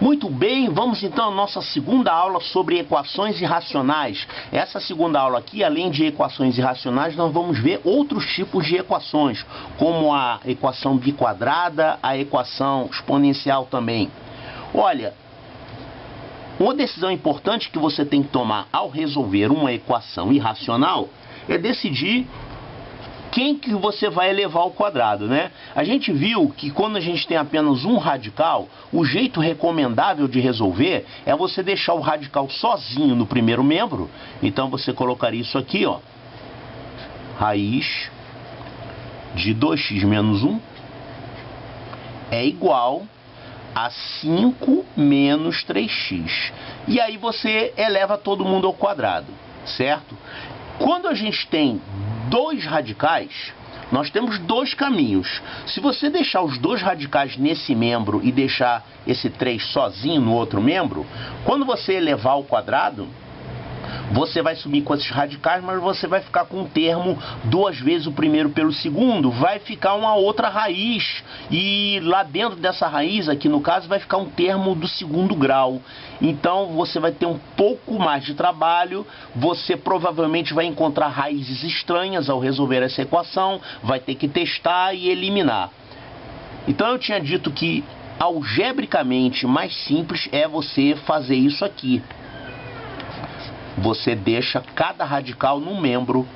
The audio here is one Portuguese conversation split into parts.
Muito bem, vamos então à nossa segunda aula sobre equações irracionais. Essa segunda aula aqui, além de equações irracionais, nós vamos ver outros tipos de equações, como a equação biquadrada, a equação exponencial também. Olha, uma decisão importante que você tem que tomar ao resolver uma equação irracional é decidir quem que você vai elevar ao quadrado, né? A gente viu que quando a gente tem apenas um radical, o jeito recomendável de resolver é você deixar o radical sozinho no primeiro membro. Então você colocaria isso aqui, ó. Raiz de 2x menos 1 é igual a 5 menos 3x. E aí você eleva todo mundo ao quadrado, certo? Quando a gente tem dois radicais, nós temos dois caminhos. Se você deixar os dois radicais nesse membro e deixar esse 3 sozinho no outro membro, quando você elevar ao quadrado, você vai sumir com esses radicais, mas você vai ficar com um termo duas vezes o primeiro pelo segundo, vai ficar uma outra raiz, e lá dentro dessa raiz, aqui no caso, vai ficar um termo do segundo grau. Então você vai ter um pouco mais de trabalho, você provavelmente vai encontrar raízes estranhas ao resolver essa equação, vai ter que testar e eliminar. Então eu tinha dito que algebricamente mais simples é você fazer isso aqui. Você deixa cada radical num membro.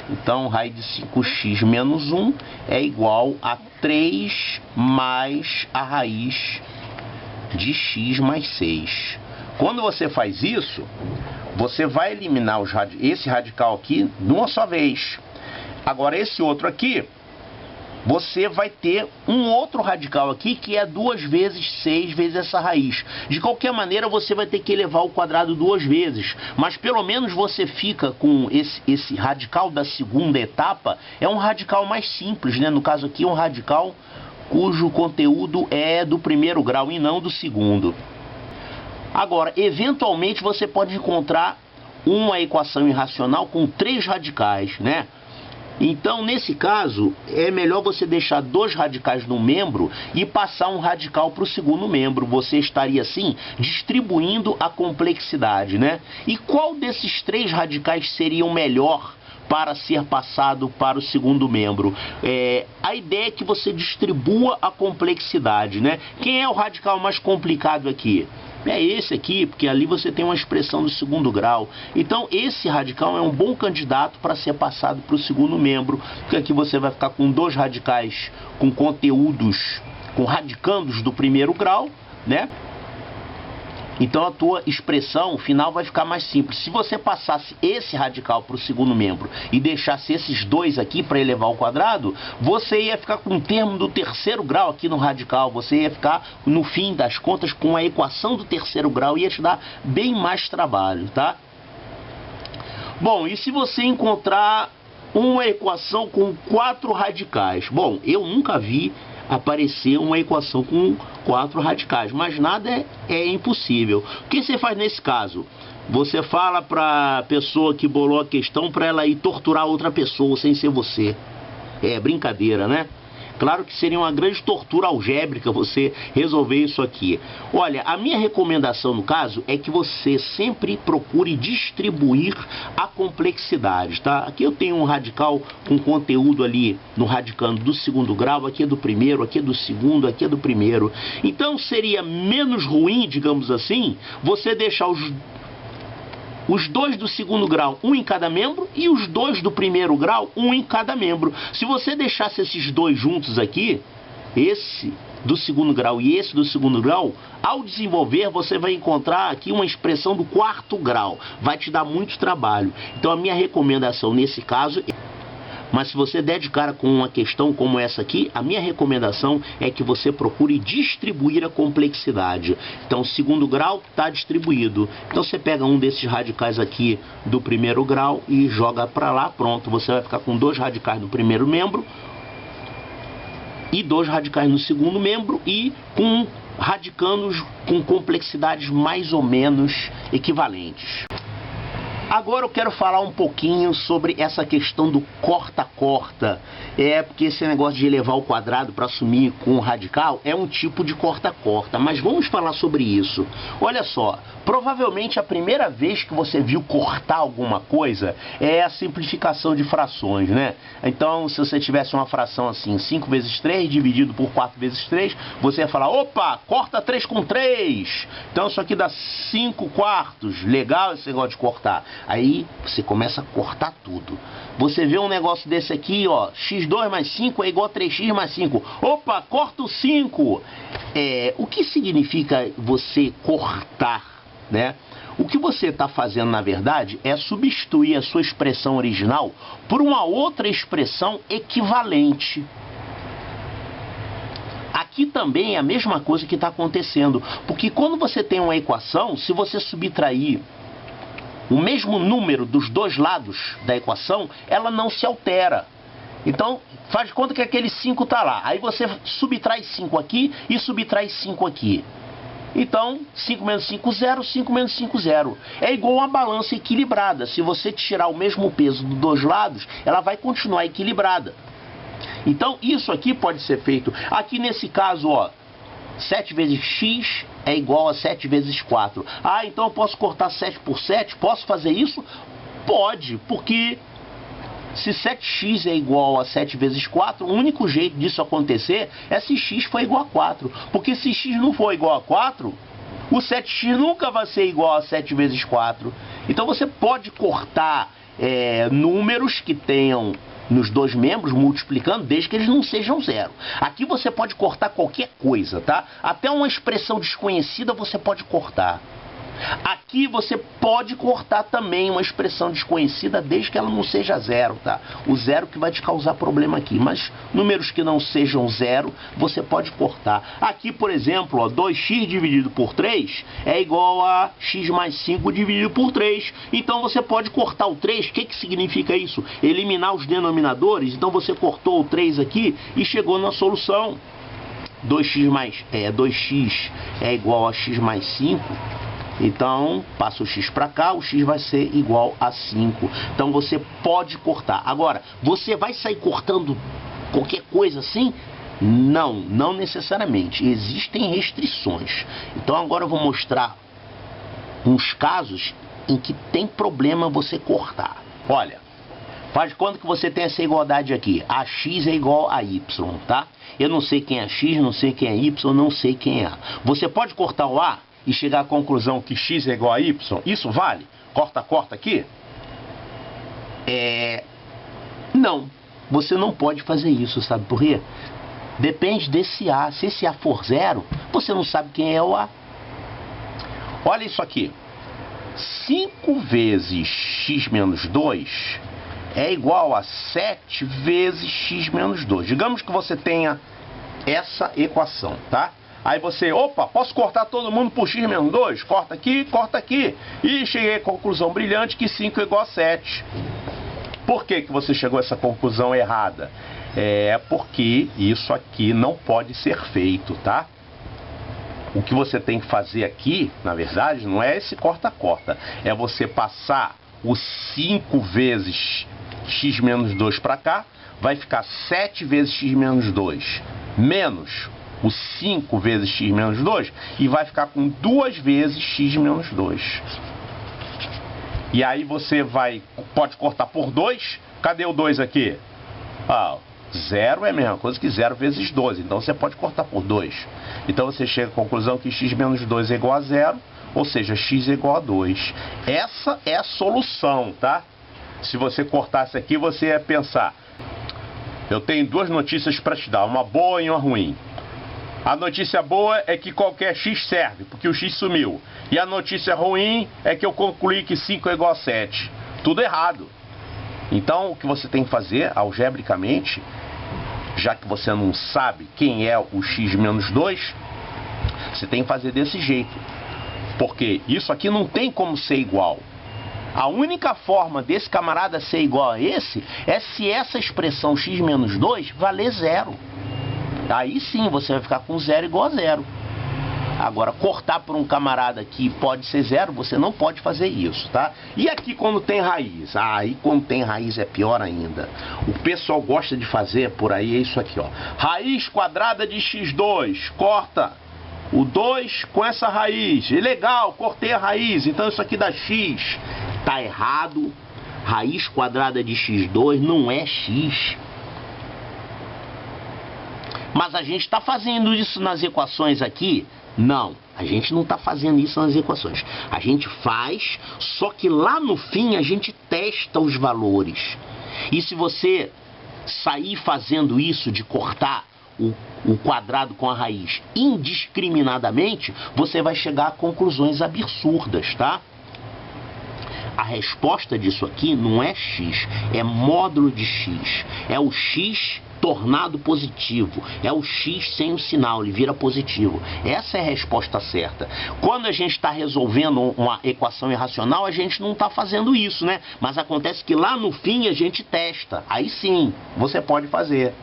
Então, raiz de 5x menos 1 é igual a 3 mais a raiz de x mais 6. Quando você faz isso, você vai eliminar esse radical aqui numa só vez. Agora, esse outro aqui, você vai ter um outro radical aqui que é 2 vezes 6 vezes essa raiz. De qualquer maneira, você vai ter que elevar ao quadrado duas vezes, mas pelo menos você fica com esse radical da segunda etapa, é um radical mais simples, né? No caso aqui, um radical cujo conteúdo é do primeiro grau e não do segundo. Agora, eventualmente, você pode encontrar uma equação irracional com 3 radicais, né? Então, nesse caso, é melhor você deixar dois radicais no membro e passar um radical para o segundo membro. Você estaria, assim, distribuindo a complexidade, né? E qual desses 3 radicais seria o melhor para ser passado para o segundo membro? A ideia é que você distribua a complexidade, né? Quem é o radical mais complicado aqui? É esse aqui, porque ali você tem uma expressão do segundo grau. Então esse radical é um bom candidato para ser passado para o segundo membro, porque aqui você vai ficar com dois radicais com conteúdos, com radicandos do primeiro grau, né? Então a tua expressão final vai ficar mais simples. Se você passasse esse radical para o segundo membro e deixasse esses dois aqui para elevar ao quadrado, você ia ficar com um termo do terceiro grau aqui no radical. Você ia ficar, no fim das contas, com a equação do terceiro grau, ia te dar bem mais trabalho, tá? Bom, e se você encontrar uma equação com 4 radicais? Bom, eu nunca vi aparecer uma equação com 4 radicais, mas nada é impossível. O que você faz nesse caso? Você fala para a pessoa que bolou a questão para ela ir torturar outra pessoa sem ser você. É brincadeira, né? Claro que seria uma grande tortura algébrica você resolver isso aqui. Olha, a minha recomendação no caso é que você sempre procure distribuir a complexidade, tá? Aqui eu tenho um radical com conteúdo ali no radicando do segundo grau, aqui é do primeiro, aqui é do segundo, aqui é do primeiro. Então seria menos ruim, digamos assim, você deixar os dois do segundo grau, um em cada membro, e os dois do primeiro grau, um em cada membro. Se você deixasse esses dois juntos aqui, esse do segundo grau e esse do segundo grau, ao desenvolver você vai encontrar aqui uma expressão do quarto grau. Vai te dar muito trabalho. Então a minha recomendação nesse caso... Mas se você der de cara com uma questão como essa aqui, a minha recomendação é que você procure distribuir a complexidade. Então, o segundo grau está distribuído. Então, você pega um desses radicais aqui do primeiro grau e joga para lá, pronto. Você vai ficar com 2 radicais no primeiro membro e 2 radicais no segundo membro e com radicandos com complexidades mais ou menos equivalentes. Agora eu quero falar um pouquinho sobre essa questão do corta-corta. Porque esse negócio de elevar o quadrado para assumir com o radical é um tipo de corta-corta. Mas vamos falar sobre isso. Olha só, provavelmente a primeira vez que você viu cortar alguma coisa é a simplificação de frações, né? Então, se você tivesse uma fração assim, 5 vezes 3 dividido por 4 vezes 3, você ia falar, opa, corta 3 com 3. Então isso aqui dá 5 quartos. Legal esse negócio de cortar. Aí você começa a cortar tudo. Você vê um negócio desse aqui, ó, x2 mais 5 é igual a 3x mais 5. Opa, corta o 5. O que significa você cortar, né? O que você está fazendo, na verdade, é substituir a sua expressão original por uma outra expressão equivalente. Aqui também é a mesma coisa que está acontecendo, porque quando você tem uma equação, se você subtrair o mesmo número dos dois lados da equação, ela não se altera. Então, faz de conta que aquele 5 está lá. Aí você subtrai 5 aqui e subtrai 5 aqui. Então, 5 menos 5, 0, 5 menos 5, 0. É igual uma balança equilibrada. Se você tirar o mesmo peso dos dois lados, ela vai continuar equilibrada. Então, isso aqui pode ser feito. Aqui nesse caso, ó, 7 vezes x é igual a 7 vezes 4. Ah, então eu posso cortar 7 por 7? Posso fazer isso? Pode, porque se 7x é igual a 7 vezes 4, o único jeito disso acontecer é se x for igual a 4. Porque se x não for igual a 4, o 7x nunca vai ser igual a 7 vezes 4. Então você pode cortar números que tenham nos dois membros, multiplicando, desde que eles não sejam zero. Aqui você pode cortar qualquer coisa, tá? Até uma expressão desconhecida você pode cortar. Aqui você pode cortar também uma expressão desconhecida, desde que ela não seja zero, tá? O zero que vai te causar problema aqui, mas números que não sejam zero, você pode cortar. Aqui, por exemplo, ó, 2x dividido por 3 é igual a x mais 5 dividido por 3. Então você pode cortar o 3. O que significa isso? Eliminar os denominadores. Então você cortou o 3 aqui e chegou na solução. 2x é igual a x mais 5. Então, passa o x para cá, o x vai ser igual a 5. Então, você pode cortar. Agora, você vai sair cortando qualquer coisa assim? Não, não necessariamente. Existem restrições. Então, agora eu vou mostrar uns casos em que tem problema você cortar. Olha, faz de conta que você tem essa igualdade aqui. AX é igual a Y, tá? Eu não sei quem é X, não sei quem é Y, não sei quem é A. Você pode cortar o A e chegar à conclusão que x é igual a y? Isso vale? Corta aqui? Não, você não pode fazer isso, sabe por quê? Depende desse A. Se esse A for zero, você não sabe quem é o A. Olha isso aqui. 5 vezes x menos 2 é igual a 7 vezes x menos 2. Digamos que você tenha essa equação, tá? Aí você, opa, posso cortar todo mundo por x menos 2? Corta aqui. E cheguei à conclusão brilhante que 5 é igual a 7. Por que você chegou a essa conclusão errada? Porque isso aqui não pode ser feito, tá? O que você tem que fazer aqui, na verdade, não é esse corta-corta. É você passar os 5 vezes x menos 2 para cá, vai ficar 7 vezes x menos 2, menos o 5 vezes x menos 2, e vai ficar com 2 vezes x menos 2. E aí você pode cortar por 2. Cadê o 2 aqui? 0 é a mesma coisa que 0 vezes 2. Então você pode cortar por 2. Então você chega à conclusão que x menos 2 é igual a 0, ou seja, x é igual a 2. Essa é a solução, tá? Se você cortasse aqui, você ia pensar: eu tenho duas notícias para te dar, uma boa e uma ruim. A notícia boa é que qualquer x serve, porque o x sumiu. E a notícia ruim é que eu concluí que 5 é igual a 7. Tudo errado. Então, o que você tem que fazer, algebricamente, já que você não sabe quem é o x menos 2, você tem que fazer desse jeito. Porque isso aqui não tem como ser igual. A única forma desse camarada ser igual a esse é se essa expressão x menos 2 valer 0. Aí sim você vai ficar com 0 igual a 0. Agora, cortar por um camarada aqui pode ser 0, você não pode fazer isso, tá? E aqui quando tem raiz? Aí quando tem raiz é pior ainda. O pessoal gosta de fazer por aí, é isso aqui, ó. Raiz quadrada de x2, corta o 2 com essa raiz. É legal, cortei a raiz, então isso aqui dá x. Tá errado. Raiz quadrada de x2 não é x. Mas a gente está fazendo isso nas equações aqui? Não, a gente não está fazendo isso nas equações. A gente faz, só que lá no fim a gente testa os valores. E se você sair fazendo isso de cortar o quadrado com a raiz indiscriminadamente, você vai chegar a conclusões absurdas, tá? A resposta disso aqui não é x, é módulo de x. É o x tornado positivo. É o x sem o sinal, ele vira positivo. Essa é a resposta certa. Quando a gente está resolvendo uma equação irracional, a gente não está fazendo isso, né? Mas acontece que lá no fim a gente testa. Aí sim, você pode fazer.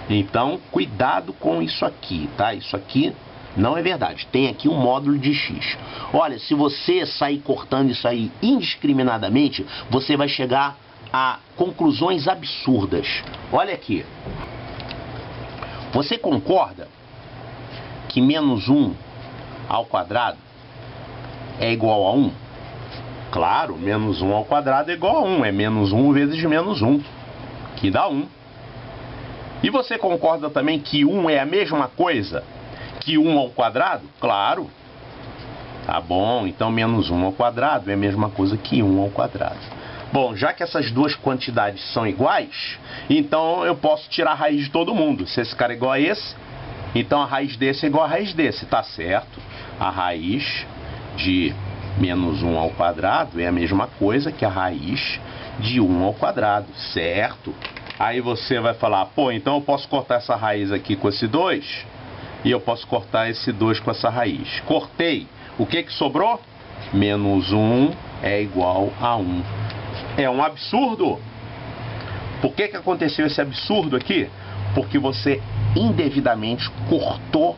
Então, cuidado com isso aqui, tá? Isso aqui não é verdade. Tem aqui um módulo de x. Olha, se você sair cortando isso aí indiscriminadamente, você vai chegar a conclusões absurdas. Olha aqui. Você concorda que menos 1 ao quadrado é igual a 1? Claro, menos 1 ao quadrado é igual a 1. É menos 1 vezes menos 1, que dá 1. E você concorda também que 1 é a mesma coisa que 1 ao quadrado? Claro. Tá bom, então menos 1 ao quadrado é a mesma coisa que 1 ao quadrado. Bom, já que essas duas quantidades são iguais, então eu posso tirar a raiz de todo mundo. Se esse cara é igual a esse, então a raiz desse é igual a raiz desse, tá certo? A raiz de menos 1 ao quadrado é a mesma coisa que a raiz de 1 ao quadrado, certo? Aí você vai falar, pô, então eu posso cortar essa raiz aqui com esse 2 e eu posso cortar esse 2 com essa raiz. Cortei. O que que sobrou? Menos 1 é igual a 1. É um absurdo. Por que que aconteceu esse absurdo aqui? Porque você indevidamente cortou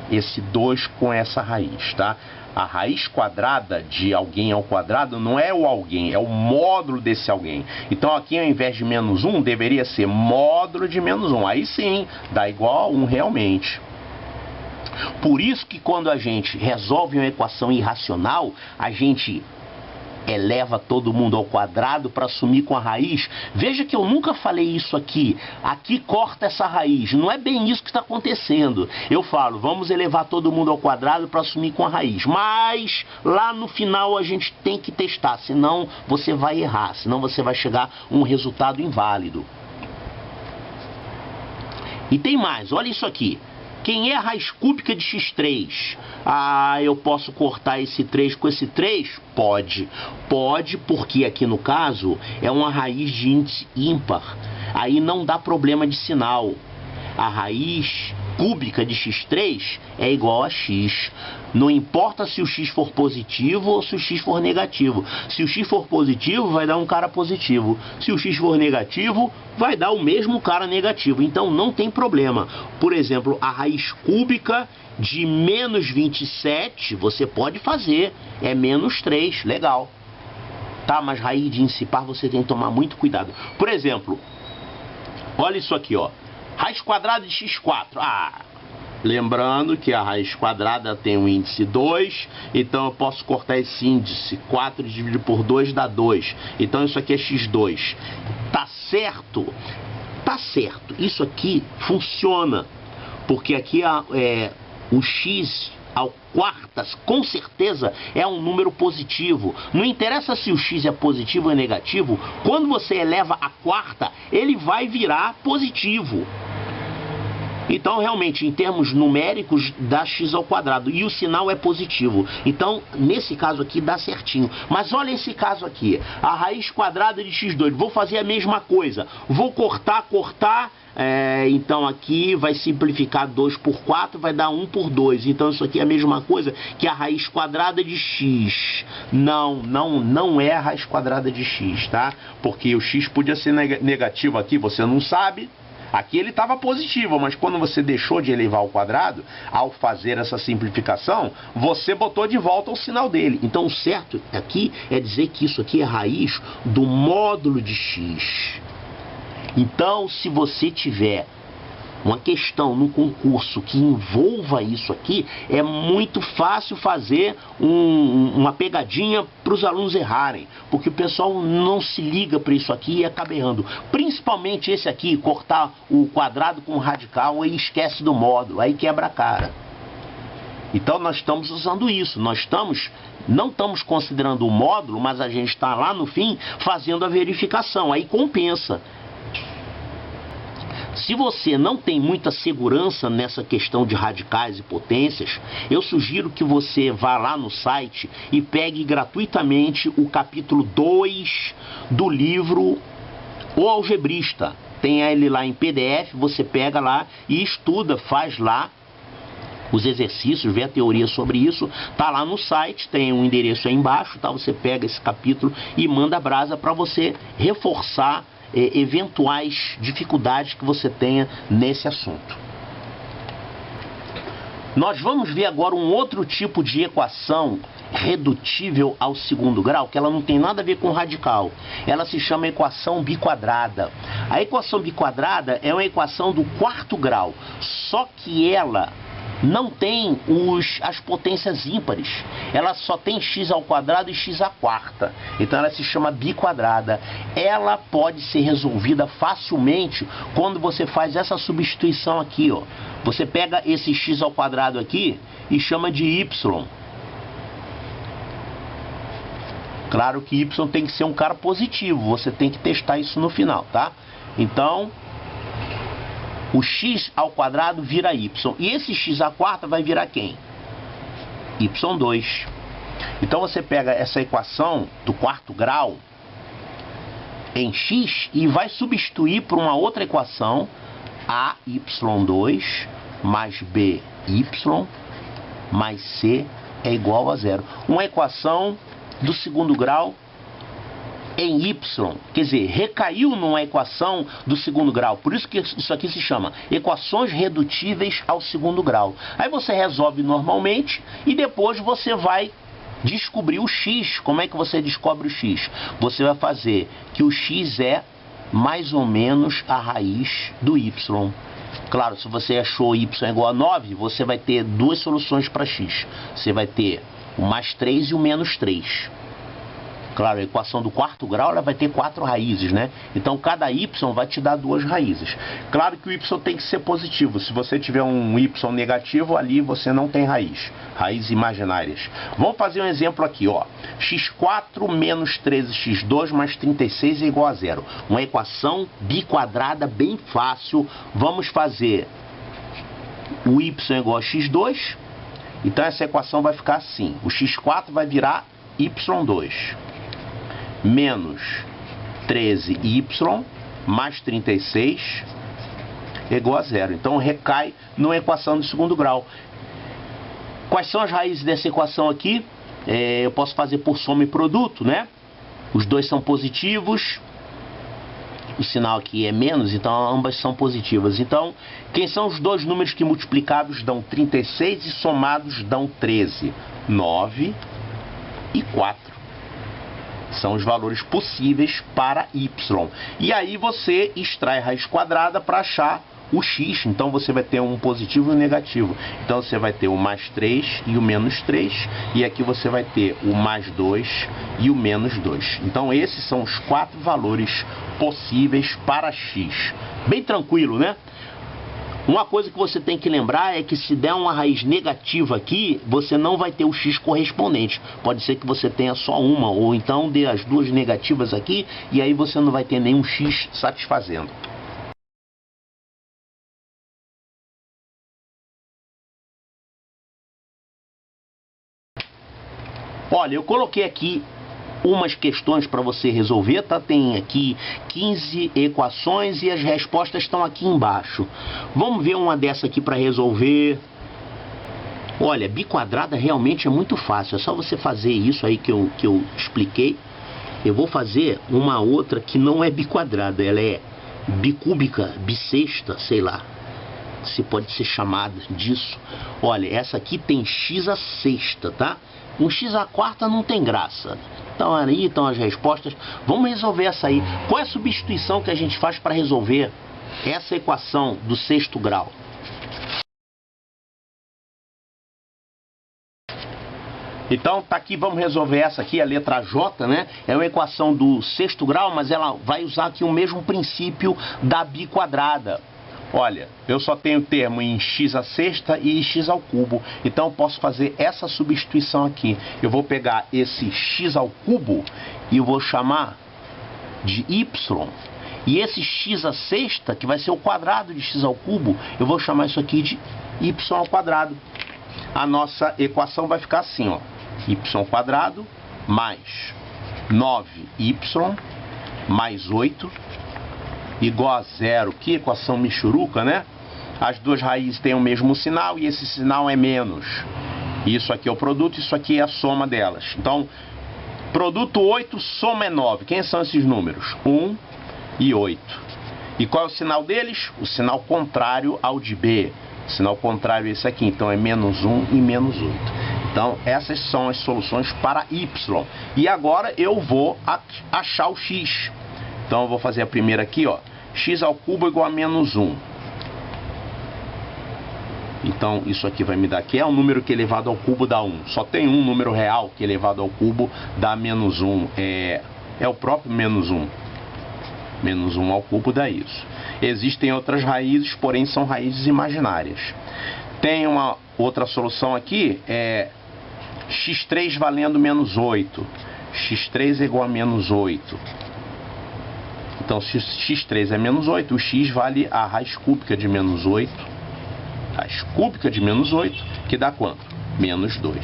esse 2 com essa raiz, tá? A raiz quadrada de alguém ao quadrado não é o alguém, é o módulo desse alguém. Então aqui ao invés de menos 1, deveria ser módulo de menos 1. Aí sim, dá igual a 1 realmente. Por isso que quando a gente resolve uma equação irracional, a gente eleva todo mundo ao quadrado para sumir com a raiz. Veja que eu nunca falei isso aqui. Aqui corta essa raiz. Não é bem isso que está acontecendo. Eu falo, vamos elevar todo mundo ao quadrado para sumir com a raiz. Mas lá no final a gente tem que testar. Senão você vai errar. Senão você vai chegar a um resultado inválido. E tem mais. Olha isso aqui. Quem é a raiz cúbica de x3? Ah, eu posso cortar esse 3 com esse 3? Pode. Pode, porque aqui no caso é uma raiz de índice ímpar. Aí não dá problema de sinal. A raiz cúbica de x3 é igual a x. Não importa se o x for positivo ou se o x for negativo. Se o x for positivo, vai dar um cara positivo. Se o x for negativo, vai dar o mesmo cara negativo. Então não tem problema. Por exemplo, a raiz cúbica de menos 27, você pode fazer. É menos 3, legal. Tá, mas raiz de índice par você tem que tomar muito cuidado. Por exemplo, olha isso aqui, ó. Raiz quadrada de x4. Ah, lembrando que a raiz quadrada tem um índice 2, então eu posso cortar esse índice. 4 dividido por 2 dá 2. Então isso aqui é x2. Tá certo? Tá certo. Isso aqui funciona. Porque aqui o x ao quartas, com certeza, é um número positivo. Não interessa se o x é positivo ou negativo. Quando você eleva a quarta, ele vai virar positivo. Então, realmente, em termos numéricos, dá x ao quadrado. E o sinal é positivo. Então, nesse caso aqui, dá certinho. Mas olha esse caso aqui. A raiz quadrada de x2. Vou fazer a mesma coisa. Vou cortar. Então, aqui vai simplificar 2 por 4, vai dar 1 por 2. Então, isso aqui é a mesma coisa que a raiz quadrada de x. Não é a raiz quadrada de x, tá? Porque o x podia ser negativo aqui, você não sabe. Aqui ele estava positivo, mas quando você deixou de elevar ao quadrado, ao fazer essa simplificação, você botou de volta o sinal dele. Então o certo aqui é dizer que isso aqui é raiz do módulo de x. Então, se você tiver uma questão no concurso que envolva isso aqui, é muito fácil fazer uma pegadinha para os alunos errarem, porque o pessoal não se liga para isso aqui e acaba errando. Principalmente esse aqui, cortar o quadrado com o radical e esquece do módulo, aí quebra a cara. Então nós estamos usando isso, não estamos considerando o módulo, mas a gente está lá no fim fazendo a verificação, aí compensa. Se você não tem muita segurança nessa questão de radicais e potências, eu sugiro que você vá lá no site e pegue gratuitamente o capítulo 2 do livro O Algebrista. Tem ele lá em PDF, você pega lá e estuda, faz lá os exercícios, vê a teoria sobre isso, tá lá no site, tem um endereço aí embaixo, tá? Você pega esse capítulo e manda brasa para você reforçar eventuais dificuldades que você tenha nesse assunto. Nós vamos ver agora um outro tipo de equação redutível ao segundo grau, que ela não tem nada a ver com radical. Ela se chama equação biquadrada. A equação biquadrada é uma equação do quarto grau, só que ela não tem as potências ímpares. Ela só tem x ao quadrado e x à quarta. Então ela se chama biquadrada. Ela pode ser resolvida facilmente quando você faz essa substituição aqui, ó. Você pega esse x ao quadrado aqui e chama de y. Claro que y tem que ser um cara positivo. Você tem que testar isso no final, tá? Então o x ao quadrado vira y. E esse x à quarta vai virar quem? y2. Então você pega essa equação do quarto grau em x e vai substituir por uma outra equação, AY2 mais BY mais C é igual a zero. Uma equação do segundo grau em y, quer dizer, recaiu numa equação do segundo grau. Por isso que isso aqui se chama equações redutíveis ao segundo grau. Aí você resolve normalmente e depois você vai descobrir o x. Como é que você descobre o x? Você vai fazer que o x é mais ou menos a raiz do y. Claro, se você achou y igual a 9, você vai ter duas soluções para x. Você vai ter o mais 3 e o menos 3. Claro, a equação do quarto grau ela vai ter 4 raízes, né? Então cada y vai te dar 2 raízes. Claro que o y tem que ser positivo. Se você tiver um y negativo, ali você não tem raiz. Raízes imaginárias. Vamos fazer um exemplo aqui, ó. x4 menos 13x2 mais 36 é igual a zero. Uma equação biquadrada bem fácil. Vamos fazer o y igual a x2. Então essa equação vai ficar assim. O x4 vai virar y2. Menos 13y mais 36 é igual a zero. Então recai numa equação do segundo grau. Quais são as raízes dessa equação aqui? Eu posso fazer por soma e produto, né? Os dois são positivos. O sinal aqui é menos, então ambas são positivas. Então, quem são os dois números que multiplicados dão 36 e somados dão 13? 9 e 4. São os valores possíveis para y. E aí você extrai a raiz quadrada para achar o x. Então você vai ter um positivo e um negativo. Então você vai ter o mais 3 e o menos 3. E aqui você vai ter o mais 2 e o menos 2. Então esses são os 4 valores possíveis para x. Bem tranquilo, né? Uma coisa que você tem que lembrar é que se der uma raiz negativa aqui, você não vai ter o x correspondente. Pode ser que você tenha só uma, ou então dê as duas negativas aqui, e aí você não vai ter nenhum x satisfazendo. Olha, eu coloquei aqui umas questões para você resolver, tá? Tem aqui 15 equações e as respostas estão aqui embaixo. Vamos ver uma dessa aqui para resolver. Olha, biquadrada realmente é muito fácil, é só você fazer isso aí que eu expliquei. Eu vou fazer uma outra que não é biquadrada, ela é bicúbica, bissexta, sei lá, se pode ser chamada disso. Olha, essa aqui tem x à sexta, tá? Um x à quarta não tem graça. Então aí estão as respostas. Vamos resolver essa aí. Qual é a substituição que a gente faz para resolver essa equação do sexto grau? Então tá aqui, vamos resolver essa aqui, a letra J, né? É uma equação do sexto grau, mas ela vai usar aqui o mesmo princípio da biquadrada. Olha, eu só tenho termo em x à sexta e x ao cubo. Então eu posso fazer essa substituição aqui. Eu vou pegar esse x ao cubo e eu vou chamar de y. E esse x à sexta, que vai ser o quadrado de x ao cubo, eu vou chamar isso aqui de y ao quadrado. A nossa equação vai ficar assim, ó. Y quadrado mais 9y mais 8 igual a zero. Que equação michuruca, né? As duas raízes têm o mesmo sinal e esse sinal é menos. Isso aqui é o produto, isso aqui é a soma delas. Então, produto 8, soma é 9. Quem são esses números? 1 e 8. E qual é o sinal deles? O sinal contrário ao de B. O sinal contrário é esse aqui. Então, é menos 1 e menos 8. Então, essas são as soluções para y. E agora eu vou achar o x. Então, eu vou fazer a primeira aqui, ó. X ao cubo igual a menos 1. Então, isso aqui vai me dar aqui. É um número que elevado ao cubo dá 1. Só tem um número real que elevado ao cubo dá menos 1. É o próprio menos 1. Menos 1 ao cubo dá isso. Existem outras raízes, porém são raízes imaginárias. Tem uma outra solução aqui, x3 valendo menos 8. x3 é igual a menos 8. Então, se x3 é menos 8, o x vale a raiz cúbica de menos 8. Raiz cúbica de menos 8, que dá quanto? Menos 2.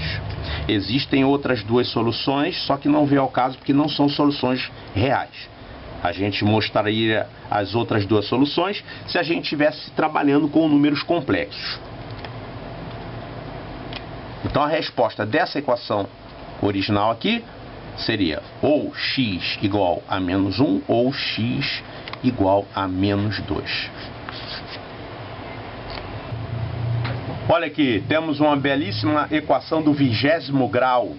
Existem outras duas soluções, só que não vem ao caso porque não são soluções reais. A gente mostraria as outras duas soluções se a gente estivesse trabalhando com números complexos. Então, a resposta dessa equação original aqui seria ou x igual a menos 1 ou x igual a menos 2. Olha aqui, temos uma belíssima equação do 20º grau.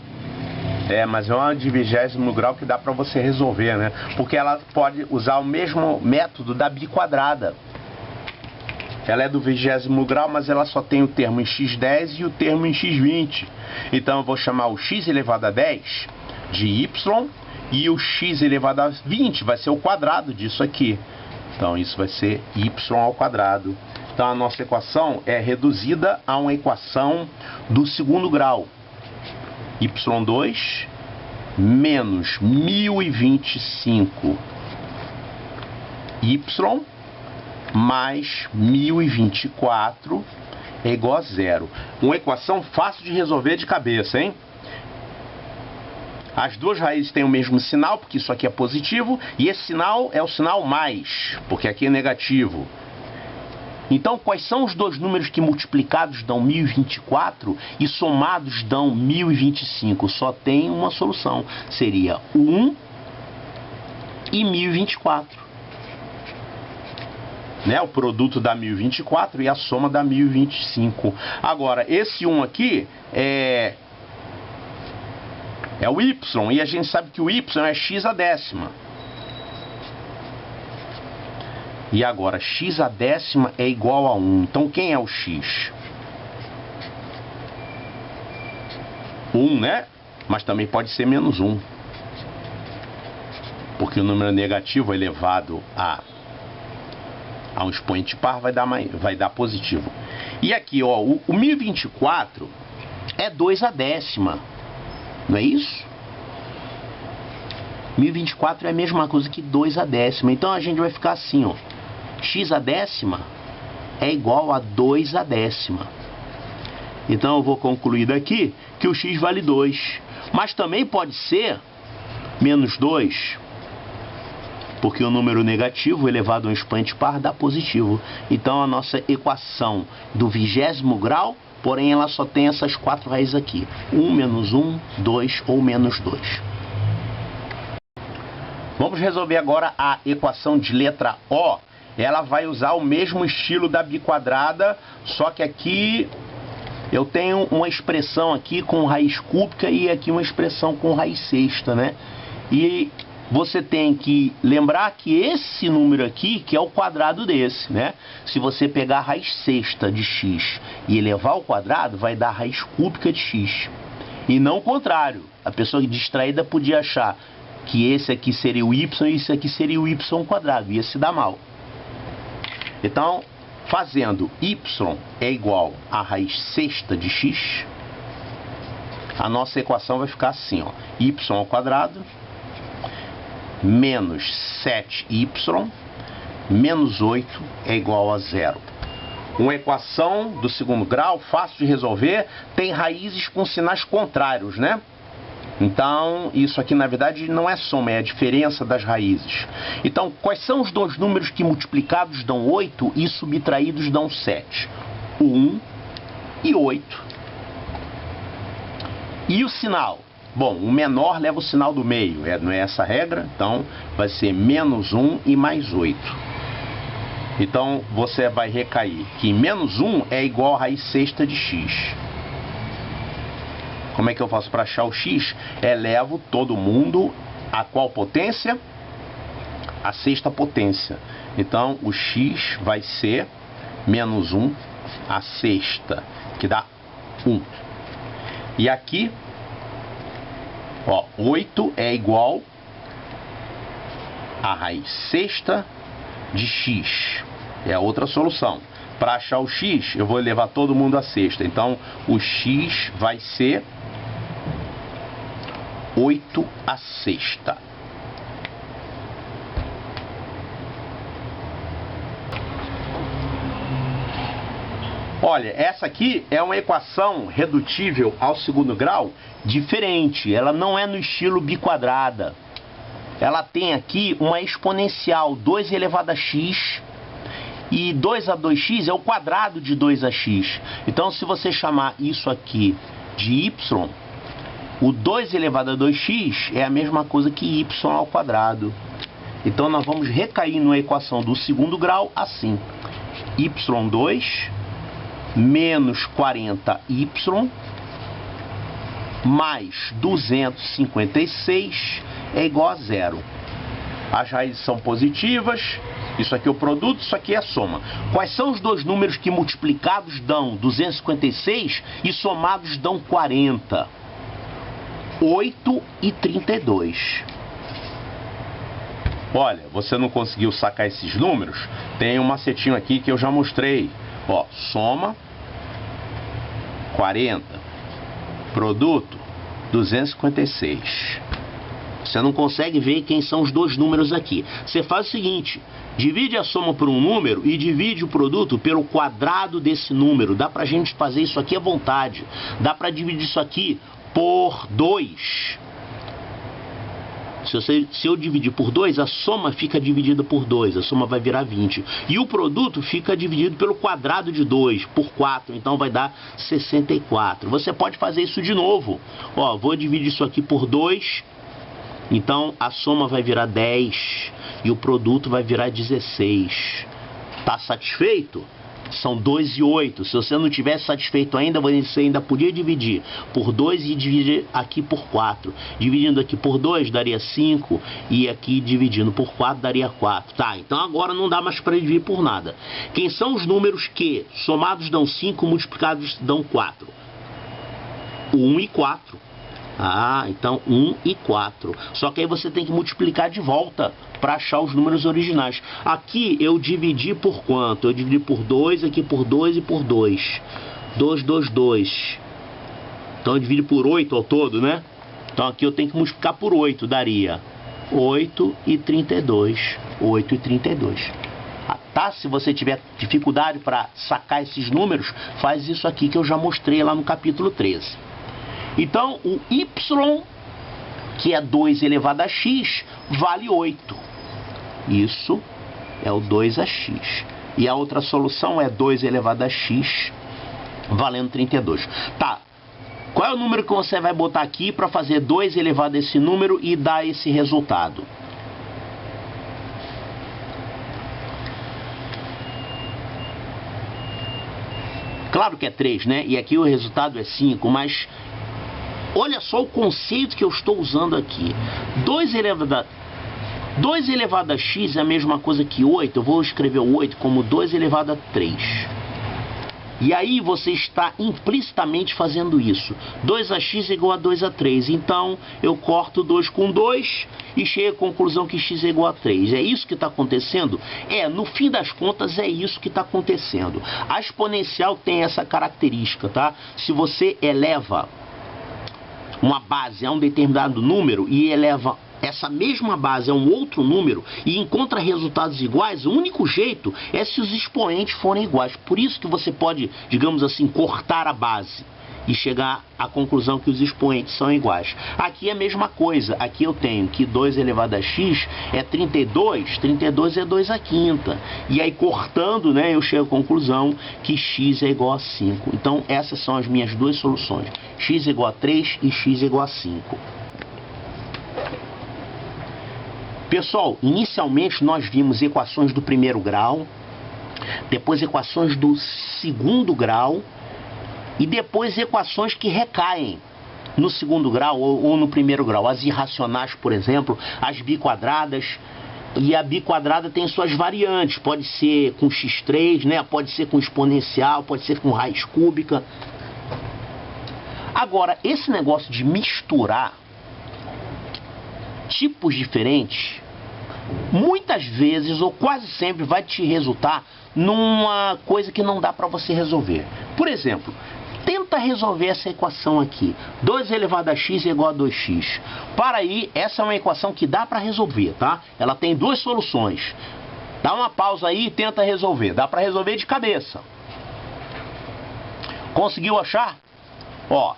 Mas é uma de 20º grau que dá para você resolver, né? Porque ela pode usar o mesmo método da biquadrada. Ela é do 20º grau, mas ela só tem o termo em x10 e o termo em x20. Então eu vou chamar o x elevado a 10 de y e o x elevado a 20 vai ser o quadrado disso aqui. Então isso vai ser y ao quadrado. Então a nossa equação é reduzida a uma equação do segundo grau. y2 menos 1025 y mais 1024 é igual a zero. Uma equação fácil de resolver de cabeça, hein? As duas raízes têm o mesmo sinal, porque isso aqui é positivo, e esse sinal é o sinal mais, porque aqui é negativo. Então, quais são os dois números que multiplicados dão 1024 e somados dão 1025? Só tem uma solução, seria 1 e 1024. Né? O produto dá 1024 e a soma dá 1025. Agora, esse 1 aqui é o y, e a gente sabe que o y é x à décima. E agora, x à décima é igual a 1. Então, quem é o x? 1, né? Mas também pode ser menos 1. Porque o número negativo elevado a um expoente par vai dar positivo. E aqui, ó, o 1024 é 2 à décima. Não é isso? 1024 é a mesma coisa que 2 à décima. Então, a gente vai ficar assim, ó. X à décima é igual a 2 à décima. Então eu vou concluir daqui que o x vale 2. Mas também pode ser menos 2, porque o número negativo elevado a um expoente par dá positivo. Então a nossa equação do 20º grau, porém ela só tem essas quatro raízes aqui. 1 menos 1, 2 ou menos 2. Vamos resolver agora a equação de letra O, ela vai usar o mesmo estilo da biquadrada, só que aqui eu tenho uma expressão aqui com raiz cúbica e aqui uma expressão com raiz sexta, né? E você tem que lembrar que esse número aqui, que é o quadrado desse, né? Se você pegar a raiz sexta de x e elevar ao quadrado, vai dar a raiz cúbica de x. E não o contrário. A pessoa distraída podia achar que esse aqui seria o y e esse aqui seria o y quadrado. Ia se dar mal. Então, fazendo y é igual a raiz sexta de x, a nossa equação vai ficar assim, ó. Y ao quadrado menos 7y menos 8 é igual a 0. Uma equação do segundo grau, fácil de resolver, tem raízes com sinais contrários, né? Então, isso aqui na verdade não é soma, é a diferença das raízes. Então, quais são os dois números que multiplicados dão 8 e subtraídos dão 7? 1 e 8. E o sinal? Bom, o menor leva o sinal do meio, não é essa a regra? Então, vai ser menos 1 e mais 8. Então, você vai recair que menos 1 é igual a raiz sexta de x. Como é que eu faço para achar o x? Elevo todo mundo a qual potência? A sexta potência. Então, o x vai ser menos 1 a sexta, que dá 1. E aqui, ó, 8 é igual a raiz sexta de x. É a outra solução. Para achar o x, eu vou levar todo mundo a sexta. Então, o x vai ser 8 a sexta. Olha, essa aqui é uma equação redutível ao segundo grau diferente. Ela não é no estilo biquadrada. Ela tem aqui uma exponencial 2 elevado a x. E 2 a 2x é o quadrado de 2 a x. Então, se você chamar isso aqui de y, o 2 elevado a 2x é a mesma coisa que y ao quadrado. Então, nós vamos recair na equação do segundo grau assim. y2 menos 40y mais 256 é igual a 0. As raízes são positivas. Isso aqui é o produto, isso aqui é a soma. Quais são os dois números que multiplicados dão 256 e somados dão 40? 8 e 32. Olha, você não conseguiu sacar esses números? Tem um macetinho aqui que eu já mostrei. Ó, soma 40, produto 256. Você não consegue ver quem são os dois números aqui. Você faz o seguinte, divide a soma por um número e divide o produto pelo quadrado desse número. Dá pra gente fazer isso aqui à vontade. Dá pra dividir isso aqui por 2. Se eu dividir por 2, a soma fica dividida por 2. A soma vai virar 20. E o produto fica dividido pelo quadrado de 2, por 4. Então vai dar 64. Você pode fazer isso de novo. Ó, vou dividir isso aqui por 2. Então a soma vai virar 10 e o produto vai virar 16. Tá satisfeito? São 2 e 8. Se você não tivesse satisfeito ainda, você ainda podia dividir por 2 e dividir aqui por 4. Dividindo aqui por 2 daria 5 e aqui dividindo por 4 daria 4. Tá, então agora não dá mais para dividir por nada. Quem são os números que somados dão 5, multiplicados dão 4? 1 e 4. Ah, então 1 e 4. Só que aí você tem que multiplicar de volta para achar os números originais. Aqui eu dividi por quanto? Eu dividi por 2, aqui por 2 e por 2. 2, 2, 2. Então eu divido por 8 ao todo, né? Então aqui eu tenho que multiplicar por 8. Daria 8 e 32. 8 e 32. Tá? Se você tiver dificuldade para sacar esses números, faz isso aqui que eu já mostrei lá no capítulo 13. Então, o y, que é 2 elevado a x, vale 8. Isso é o 2x. E a outra solução é 2 elevado a x, valendo 32. Tá. Qual é o número que você vai botar aqui para fazer 2 elevado a esse número e dar esse resultado? Claro que é 3, né? E aqui o resultado é 5, mas olha só o conceito que eu estou usando aqui. 2 elevado a x é a mesma coisa que 8. Eu vou escrever o 8 como 2 elevado a 3. E aí você está implicitamente fazendo isso. 2ax é igual a 2 a 3. Então eu corto 2 com 2 e chego à conclusão que x é igual a 3. É isso que está acontecendo? No fim das contas é isso que está acontecendo. A exponencial tem essa característica, tá? Se você eleva uma base a um determinado número e eleva essa mesma base a um outro número e encontra resultados iguais, o único jeito é se os expoentes forem iguais. Por isso que você pode, digamos assim, cortar a base e chegar à conclusão que os expoentes são iguais. Aqui é a mesma coisa. Aqui eu tenho que 2 elevado a x é 32. 32 é 2 à quinta. E aí cortando, né, eu chego à conclusão que x é igual a 5. Então essas são as minhas duas soluções. X é igual a 3 e x é igual a 5. Pessoal, inicialmente nós vimos equações do primeiro grau, depois equações do segundo grau e depois equações que recaem no segundo grau ou no primeiro grau. As irracionais, por exemplo, as biquadradas. E a biquadrada tem suas variantes, pode ser com x3, né? Pode ser com exponencial, pode ser com raiz cúbica. Agora, esse negócio de misturar tipos diferentes, muitas vezes ou quase sempre vai te resultar numa coisa que não dá para você resolver. Por exemplo, tenta resolver essa equação aqui. 2 elevado a x é igual a 2x. Para aí, essa é uma equação que dá para resolver, tá? Ela tem duas soluções. Dá uma pausa aí e tenta resolver. Dá para resolver de cabeça. Conseguiu achar? Ó,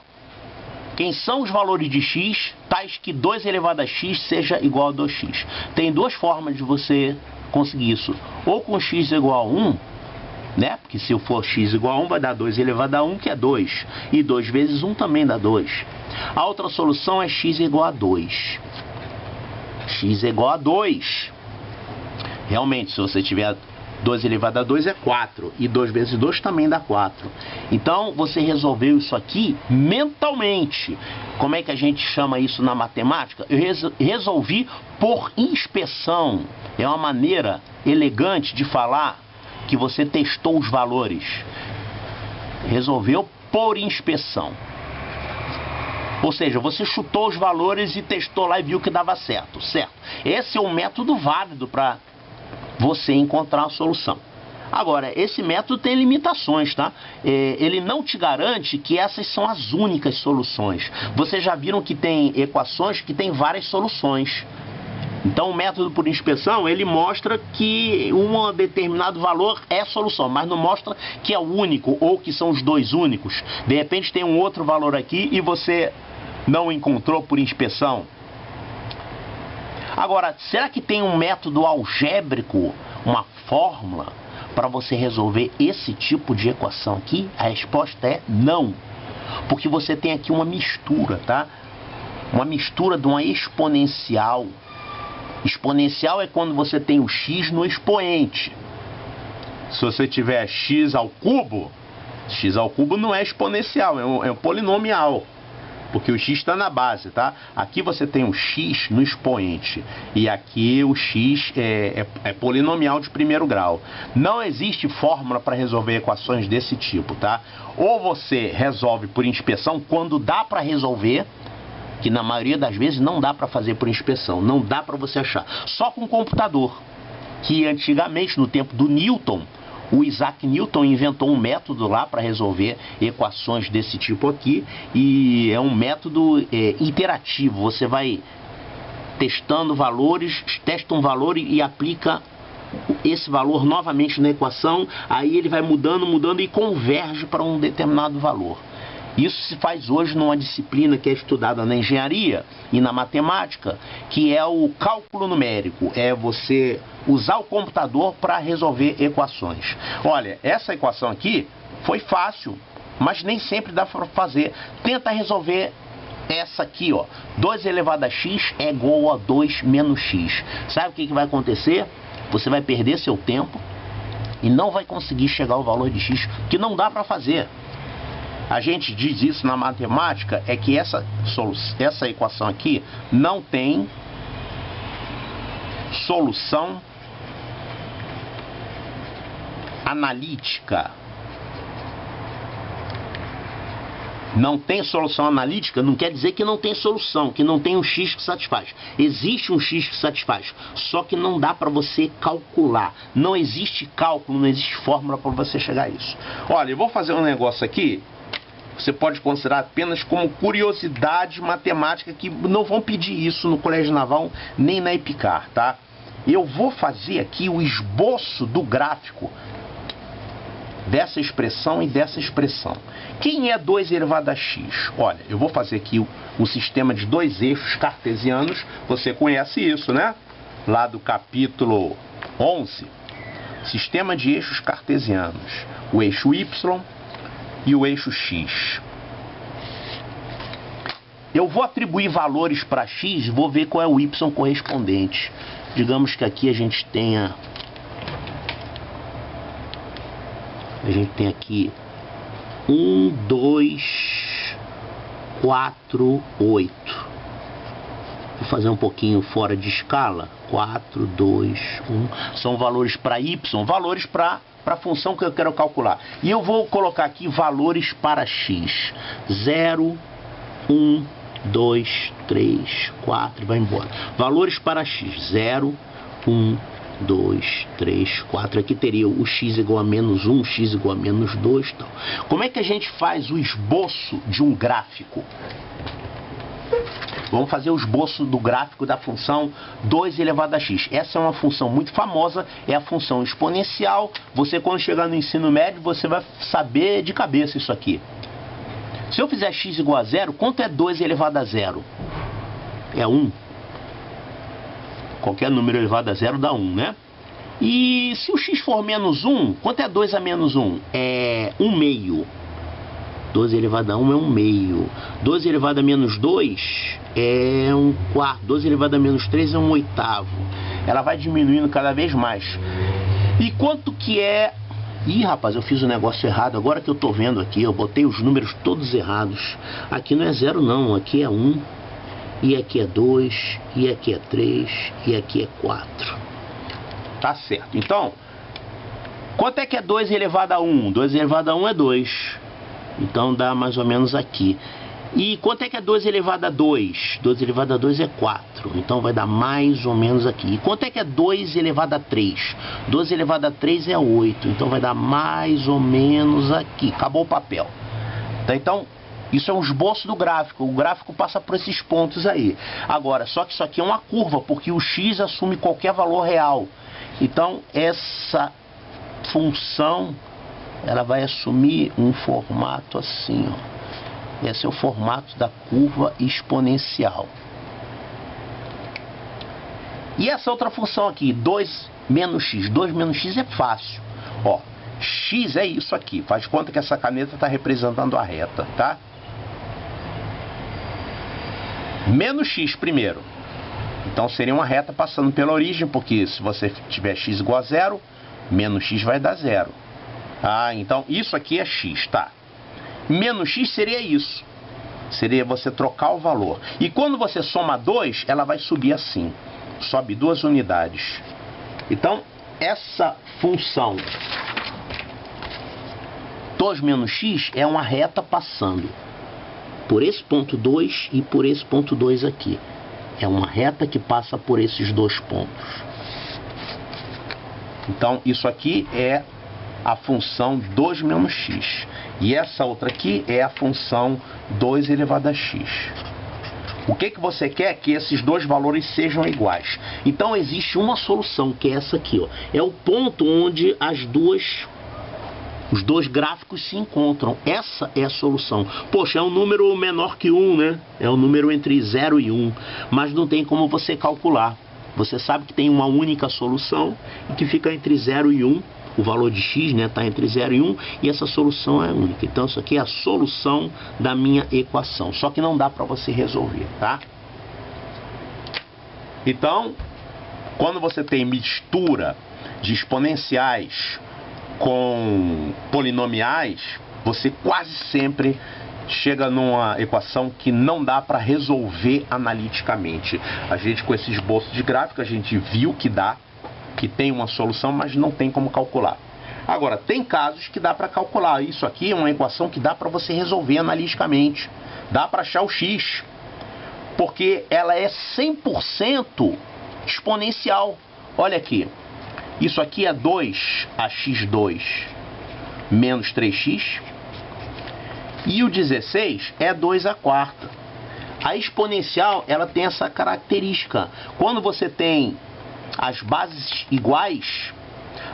quem são os valores de x, tais que 2 elevado a x seja igual a 2x. Tem duas formas de você conseguir isso. Ou com x igual a 1, né? Porque se eu for x igual a 1, vai dar 2 elevado a 1, que é 2. E 2 vezes 1 também dá 2. A outra solução é x igual a 2. X é igual a 2. Realmente, se você tiver 2 elevado a 2 é 4. E 2 vezes 2 também dá 4. Então, você resolveu isso aqui mentalmente. Como é que a gente chama isso na matemática? Eu resolvi por inspeção. É uma maneira elegante de falar que você testou os valores. Resolveu por inspeção. Ou seja, você chutou os valores e testou lá e viu que dava certo. Certo? Esse é um método válido para você encontrar a solução. Agora, esse método tem limitações, tá? Ele não te garante que essas são as únicas soluções. Vocês já viram que tem equações que tem várias soluções. Então, o método por inspeção, ele mostra que um determinado valor é a solução, mas não mostra que é o único ou que são os dois únicos. De repente, tem um outro valor aqui e você não encontrou por inspeção. Agora, será que tem um método algébrico, uma fórmula, para você resolver esse tipo de equação aqui? A resposta é não. Porque você tem aqui uma mistura, tá? Uma mistura de uma exponencial. Exponencial é quando você tem o x no expoente. Se você tiver x ao cubo não é exponencial, é um polinomial. Porque o x está na base, tá? Aqui você tem o x no expoente. E aqui o x é polinomial de primeiro grau. Não existe fórmula para resolver equações desse tipo, tá? Ou você resolve por inspeção, quando dá para resolver, que na maioria das vezes não dá para fazer por inspeção. Não dá para você achar. Só com computador. Que antigamente, no tempo do Newton, o Isaac Newton inventou um método lá para resolver equações desse tipo aqui, e é um método interativo. Você vai testando valores, testa um valor e aplica esse valor novamente na equação, aí ele vai mudando e converge para um determinado valor. Isso se faz hoje numa disciplina que é estudada na engenharia e na matemática, que é o cálculo numérico. É você usar o computador para resolver equações. Olha, essa equação aqui foi fácil, mas nem sempre dá para fazer. Tenta resolver essa aqui, ó. 2 elevado a x é igual a 2 menos x. Sabe o que vai acontecer? Você vai perder seu tempo e não vai conseguir chegar ao valor de x, que não dá para fazer. A gente diz isso na matemática, é que essa equação aqui não tem solução analítica. Não tem solução analítica não quer dizer que não tem solução, que não tem um x que satisfaz. Existe um x que satisfaz, só que não dá para você calcular. Não existe cálculo, não existe fórmula para você chegar a isso. Olha, eu vou fazer um negócio aqui, você pode considerar apenas como curiosidade matemática, que não vão pedir isso no Colégio Naval nem na EPICAR, tá? Eu vou fazer aqui o esboço do gráfico dessa expressão e dessa expressão. Quem é 2 elevado a x? Olha, eu vou fazer aqui o sistema de dois eixos cartesianos. Você conhece isso, né? Lá do capítulo 11. Sistema de eixos cartesianos. O eixo y e o eixo x. Eu vou atribuir valores para x e vou ver qual é o y correspondente. Digamos que aqui a gente tenha... A gente tem aqui 1, 2, 4, 8. Vou fazer um pouquinho fora de escala. 4, 2, 1. São valores para y, valores para a função que eu quero calcular. E eu vou colocar aqui valores para x. 0, 1, 2, 3, 4, vai embora. Valores para x. 0, 1, 2, 3, 4. Aqui teria o x igual a menos 1, x igual a menos 2. Tal. Como é que a gente faz o esboço de um gráfico? Vamos fazer o esboço do gráfico da função 2 elevado a x. Essa é uma função muito famosa, é a função exponencial. Você, quando chegar no ensino médio, você vai saber de cabeça isso aqui. Se eu fizer x igual a 0, quanto é 2 elevado a 0? É 1. Qualquer número elevado a 0 dá 1, né? E se o x for menos 1, quanto é 2 a menos 1? É 1 meio. 12 elevado a 1 é 1 meio. 12 elevado a menos 2 é 1 quarto. 12 elevado a menos 3 é 1 oitavo. Ela vai diminuindo cada vez mais. E quanto que é... Ih, rapaz, eu fiz o negócio errado. Agora que eu tô vendo aqui, eu botei os números todos errados. Aqui não é 0 não, aqui é 1. E aqui é 2, e aqui é 3, e aqui é 4. Tá certo. Então, quanto é que é 2 elevado a 1? 2 elevado a 1 é 2. Então dá mais ou menos aqui. E quanto é que é 2 elevado a 2? 2 elevado a 2 é 4. Então vai dar mais ou menos aqui. E quanto é que é 2 elevado a 3? 2 elevado a 3 é 8. Então vai dar mais ou menos aqui. Acabou o papel. Tá, então... Isso é um esboço do gráfico. O gráfico passa por esses pontos aí. Agora, só que isso aqui é uma curva, porque o x assume qualquer valor real. Então, essa função, ela vai assumir um formato assim, ó. Esse é o formato da curva exponencial. E essa outra função aqui, 2 menos x. 2 menos x é fácil. Ó, x é isso aqui. Faz conta que essa caneta está representando a reta, tá? Menos x primeiro. Então seria uma reta passando pela origem, porque se você tiver x igual a 0, menos x vai dar 0. Ah, então isso aqui é x, tá? Menos x seria isso. Seria você trocar o valor. E quando você soma 2, ela vai subir assim. Sobe 2 unidades. Então, essa função 2 menos x é uma reta passando por esse ponto 2 e por esse ponto 2 aqui. É uma reta que passa por esses dois pontos. Então, isso aqui é a função 2 menos x. E essa outra aqui é a função 2 elevado a x. O que você quer? Que esses dois valores sejam iguais. Então, existe uma solução, que é essa aqui, ó. É o ponto onde os dois gráficos se encontram. Essa é a solução. Poxa, é um número menor que 1, né? É um número entre 0 e 1. Mas não tem como você calcular. Você sabe que tem uma única solução e que fica entre 0 e 1. O valor de x, né, está entre 0 e 1. E essa solução é única. Então, isso aqui é a solução da minha equação. Só que não dá para você resolver, tá? Então, quando você tem mistura de exponenciais com polinomiais, você quase sempre chega numa equação que não dá para resolver analiticamente. A gente, com esse esboço de gráfico, a gente viu que dá, que tem uma solução, mas não tem como calcular. Agora, tem casos que dá para calcular. Isso aqui é uma equação que dá para você resolver analiticamente. Dá para achar o x, porque ela é 100% exponencial. Olha aqui, isso aqui é 2ax2 menos 3x, e o 16 é 2/4. A exponencial, ela tem essa característica. Quando você tem as bases iguais,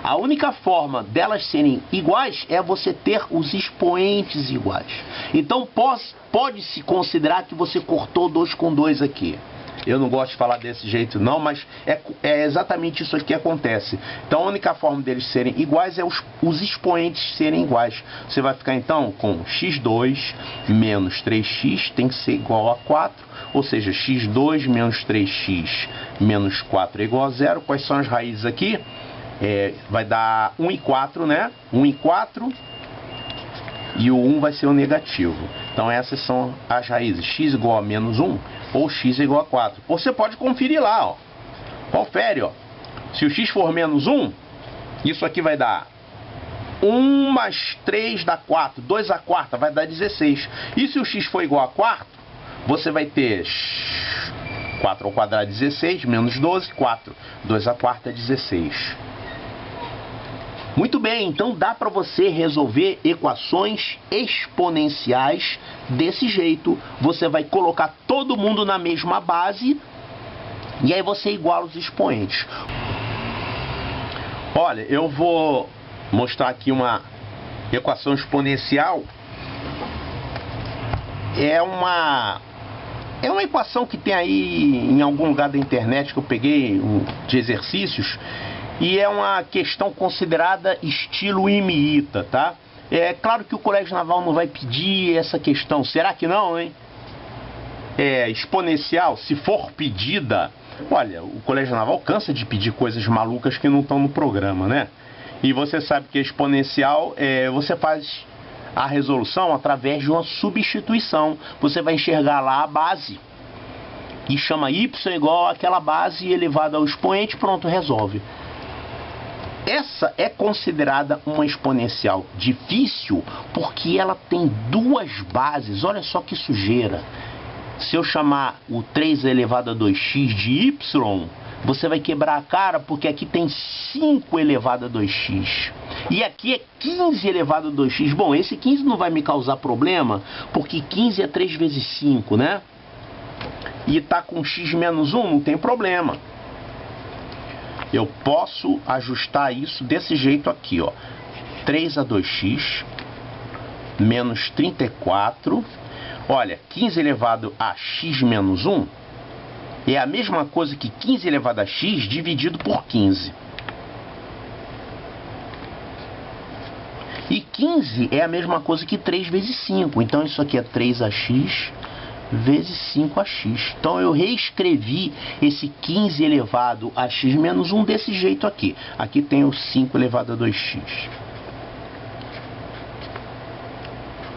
a única forma delas serem iguais é você ter os expoentes iguais. Então pode-se considerar que você cortou 2 com 2 aqui. Eu não gosto de falar desse jeito não, mas é exatamente isso que acontece. Então a única forma deles serem iguais é os expoentes serem iguais. Você vai ficar então com x2 menos 3x tem que ser igual a 4, ou seja, x2 menos 3x menos 4 é igual a 0. Quais são as raízes aqui? Vai dar 1 e 4, né? 1 e 4, e o 1 vai ser o negativo. Então essas são as raízes, x igual a menos 1 ou x igual a 4. Você pode conferir lá, ó. Confere, ó. Se o x for menos 1, isso aqui vai dar 1 mais 3 dá 4, 2/4 vai dar 16. E se o x for igual a 4, você vai ter 4 ao quadrado é 16, menos 12, 4. 2/4 é 16. Muito bem, então dá para você resolver equações exponenciais desse jeito. Você vai colocar todo mundo na mesma base e aí você iguala os expoentes. Olha, eu vou mostrar aqui uma equação exponencial. É uma equação que tem aí em algum lugar da internet que eu peguei de exercícios. E é uma questão considerada estilo IMITA, tá? É claro que o Colégio Naval não vai pedir essa questão. Será que não, hein? Exponencial, se for pedida... Olha, o Colégio Naval cansa de pedir coisas malucas que não estão no programa, né? E você sabe que exponencial, você faz a resolução através de uma substituição. Você vai enxergar lá a base e chama y igual àquela base elevada ao expoente, pronto, resolve. Essa é considerada uma exponencial difícil porque ela tem duas bases. Olha só que sujeira. Se eu chamar o 3 elevado a 2x de y, você vai quebrar a cara porque aqui tem 5 elevado a 2x. E aqui é 15 elevado a 2x. Bom, esse 15 não vai me causar problema porque 15 é 3 vezes 5, né? E tá com x menos 1, não tem problema. Eu posso ajustar isso desse jeito aqui, ó. 3 a 2x menos 34. Olha, 15 elevado a x menos 1 é a mesma coisa que 15 elevado a x dividido por 15. E 15 é a mesma coisa que 3 vezes 5. Então isso aqui é 3ax vezes 5ax. Então eu reescrevi esse 15 elevado a x menos 1 desse jeito aqui. Aqui tem o 5 elevado a 2x.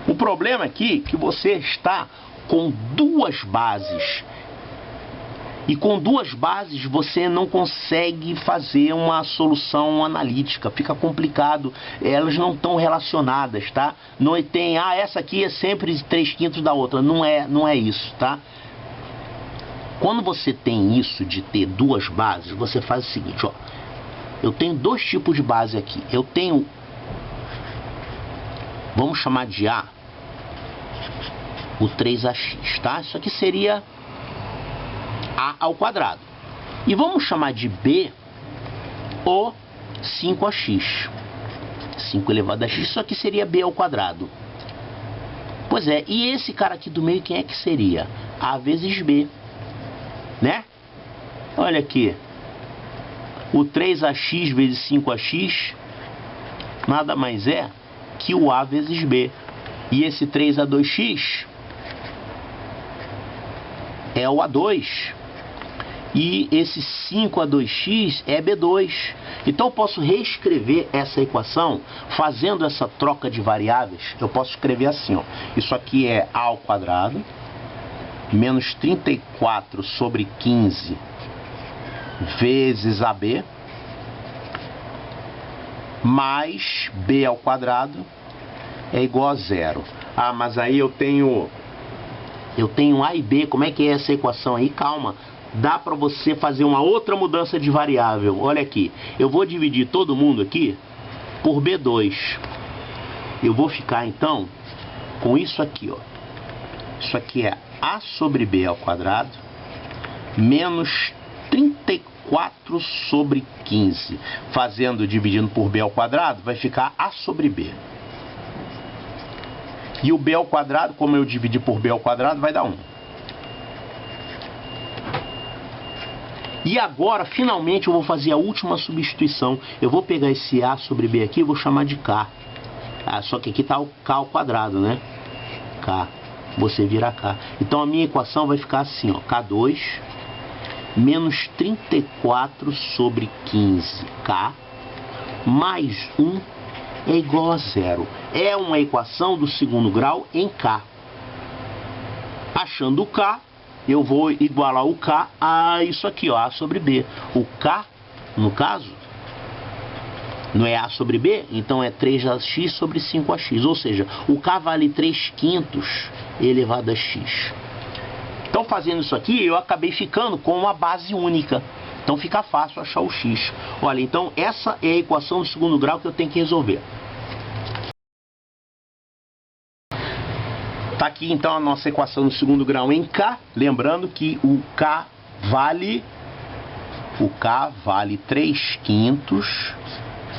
O problema aqui é que você está com duas bases. E com duas bases você não consegue fazer uma solução analítica, fica complicado, elas não estão relacionadas, tá? Não tem, essa aqui é sempre 3/5 da outra, não é isso, tá? Quando você tem isso de ter duas bases, você faz o seguinte, ó. Eu tenho dois tipos de base aqui. Eu tenho, vamos chamar de A, o 3ax, tá? Isso aqui seria A ao quadrado. E vamos chamar de B o 5ax. 5 elevado a x, isso aqui seria B ao quadrado. Pois é, e esse cara aqui do meio, quem é que seria? A vezes B, né? Olha aqui. O 3ax vezes 5ax nada mais é que o A vezes B. E esse 3a2x é o A2. E esse 5A2x é B2. Então eu posso reescrever essa equação fazendo essa troca de variáveis. Eu posso escrever assim, ó. Isso aqui é A ao quadrado menos 34 sobre 15 vezes AB mais B ao quadrado é igual a 0. Ah, mas aí eu tenho A e B. Como é que é essa equação aí? Calma. Dá para você fazer uma outra mudança de variável. Olha aqui. Eu vou dividir todo mundo aqui por B2. Eu vou ficar então com isso aqui, ó. Isso aqui é A sobre B ao quadrado menos 34 sobre 15. Dividindo por B ao quadrado, vai ficar A sobre B. E o B ao quadrado, como eu dividi por B ao quadrado, vai dar 1. E agora, finalmente, eu vou fazer a última substituição. Eu vou pegar esse A sobre B aqui e vou chamar de K. Ah, só que aqui está o K ao quadrado, né? K. Você vira K. Então a minha equação vai ficar assim, ó. K2 menos 34 sobre 15K mais 1 é igual a 0. É uma equação do segundo grau em K. Achando o K, eu vou igualar o K a isso aqui, ó, A sobre B. O K, no caso, não é A sobre B, então é 3x sobre 5x. Ou seja, o K vale 3/5 elevado a x. Então, fazendo isso aqui, eu acabei ficando com uma base única. Então, fica fácil achar o x. Olha, então, essa é a equação do segundo grau que eu tenho que resolver. Tá aqui, então, a nossa equação do segundo grau em K. Lembrando que o K vale 3/5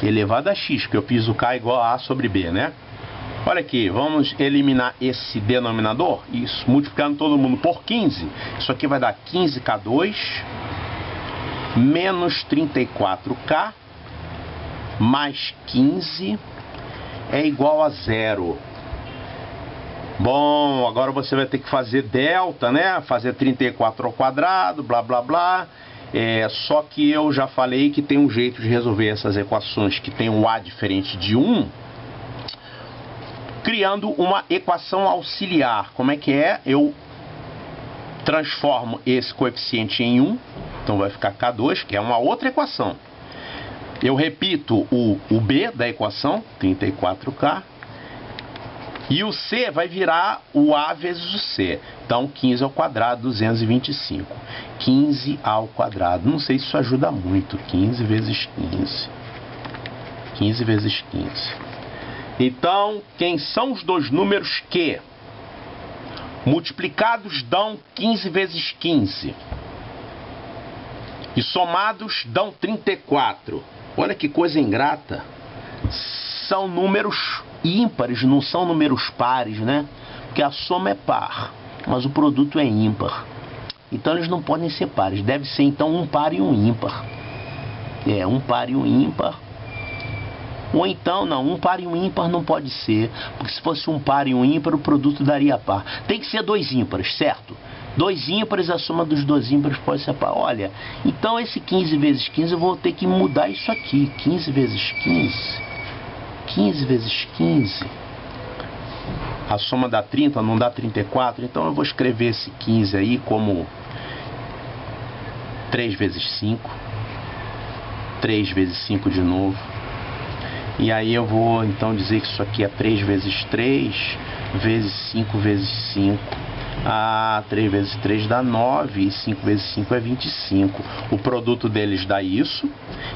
elevado a x, porque eu fiz o K igual a A sobre B, né? Olha aqui, vamos eliminar esse denominador, isso, multiplicando todo mundo por 15. Isso aqui vai dar 15K2 menos 34K mais 15 é igual a 0. Bom, agora você vai ter que fazer delta, né? Fazer 34 ao quadrado, blá, blá, blá. Só que eu já falei que tem um jeito de resolver essas equações que tem um A diferente de 1, criando uma equação auxiliar. Como é que é? Eu transformo esse coeficiente em 1, então vai ficar K2, que é uma outra equação. Eu repito o B da equação, 34K, e o C vai virar o A vezes o C. Então, 15 ao quadrado, 225. 15 ao quadrado. Não sei se isso ajuda muito. 15 vezes 15. 15 vezes 15. Então, quem são os dois números que multiplicados dão 15 vezes 15? E somados dão 34. Olha que coisa ingrata. São números ímpares, não são números pares, né? Porque a soma é par, mas o produto é ímpar. Então eles não podem ser pares. Deve ser então um par e um ímpar. Um par e um ímpar. Ou então, não, um par e um ímpar não pode ser. Porque se fosse um par e um ímpar, o produto daria par. Tem que ser dois ímpares, certo? Dois ímpares, a soma dos dois ímpares pode ser par. Olha, então esse 15 vezes 15 eu vou ter que mudar isso aqui. 15 vezes 15... 15 vezes 15, a soma dá 30, não dá 34, então eu vou escrever esse 15 aí como 3 vezes 5, 3 vezes 5 de novo, e aí eu vou então dizer que isso aqui é 3 vezes 3, vezes 5 vezes 5, 3 vezes 3 dá 9, e 5 vezes 5 é 25. O produto deles dá isso,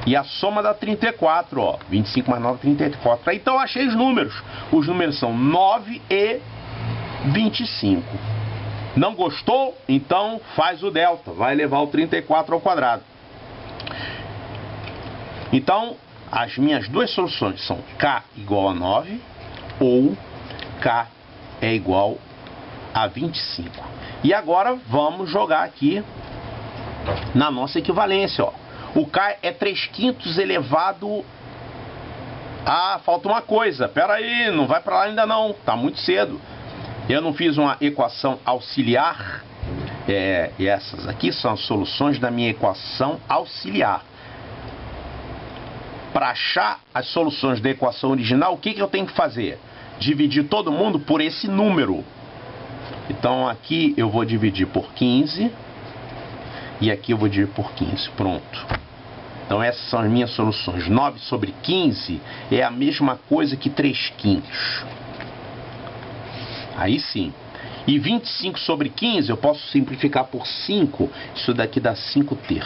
e a soma dá 34, ó. 25 mais 9, 34. Então eu achei os números. Os números são 9 e 25. Não gostou? Então faz o delta. Vai levar o 34 ao quadrado. Então, as minhas duas soluções são K igual a 9 ou K é igual a 25. E agora vamos jogar aqui na nossa equivalência, ó. O K é 3/5 elevado a... falta uma coisa. Pera aí, não vai para lá ainda não. Tá muito cedo. Eu não fiz uma equação auxiliar. essas aqui são as soluções da minha equação auxiliar. Para achar as soluções da equação original, o que eu tenho que fazer? Dividir todo mundo por esse número. Então aqui eu vou dividir por 15 e aqui eu vou dividir por 15. Pronto. Então essas são as minhas soluções. 9 sobre 15 é a mesma coisa que 3/5. Aí sim. E 25 sobre 15 eu posso simplificar por 5. Isso daqui dá 5/3.